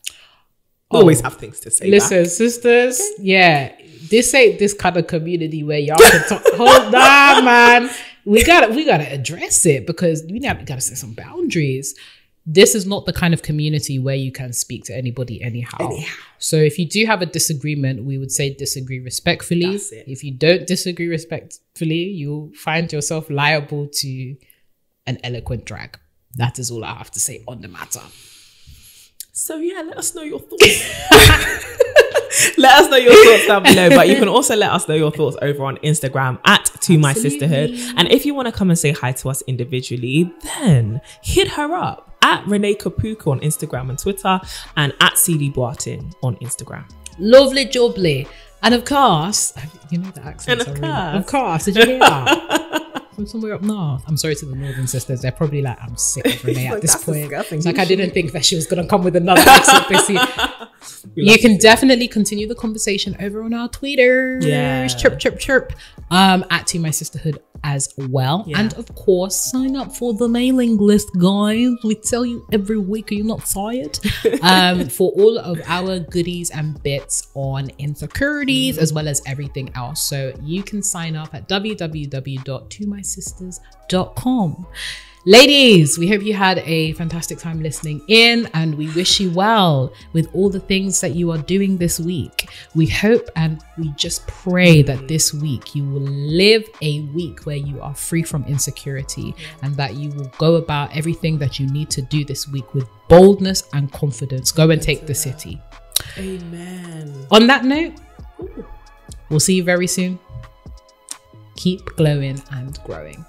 We always have things to say. Listen, back. Sisters, yeah, this ain't this kind of community where y'all can talk. Hold on, man. We gotta address it because we gotta set some boundaries. This is not the kind of community where you can speak to anybody anyhow. So if you do have a disagreement, we would say disagree respectfully. If you don't disagree respectfully, you'll find yourself liable to an eloquent drag. That is all I have to say on the matter. So yeah, let us know your thoughts. Let us know your thoughts down below, but you can also let us know your thoughts over on Instagram at @ToMySisterhood. And if you want to come and say hi to us individually, then hit her up at Renee Kapuka on Instagram and Twitter, and at CD Boatin on Instagram. Lovely jubbly. And of course, you know the accent. Of course, did you hear that? From somewhere up north. I'm sorry to the northern sisters. They're probably like, I'm sick of Renee at this point. It's like I didn't think that she was going to come with another accent this year. You can definitely continue the conversation over on our Twitter. Yeah. Chirp, chirp, chirp. At @ToMySisterhood as well. Yeah. And of course, sign up for the mailing list, guys. We tell you every week. Are you not tired? For all of our goodies and bits on Insecurities, as well as everything else. So you can sign up at www.tomysisters.com. Ladies, we hope you had a fantastic time listening in, and we wish you well with all the things that you are doing this week. We hope and we just pray that this week you will live a week where you are free from insecurity, and that you will go about everything that you need to do this week with boldness and confidence. Go and take the city. Amen. On that note, we'll see you very soon. Keep glowing and growing.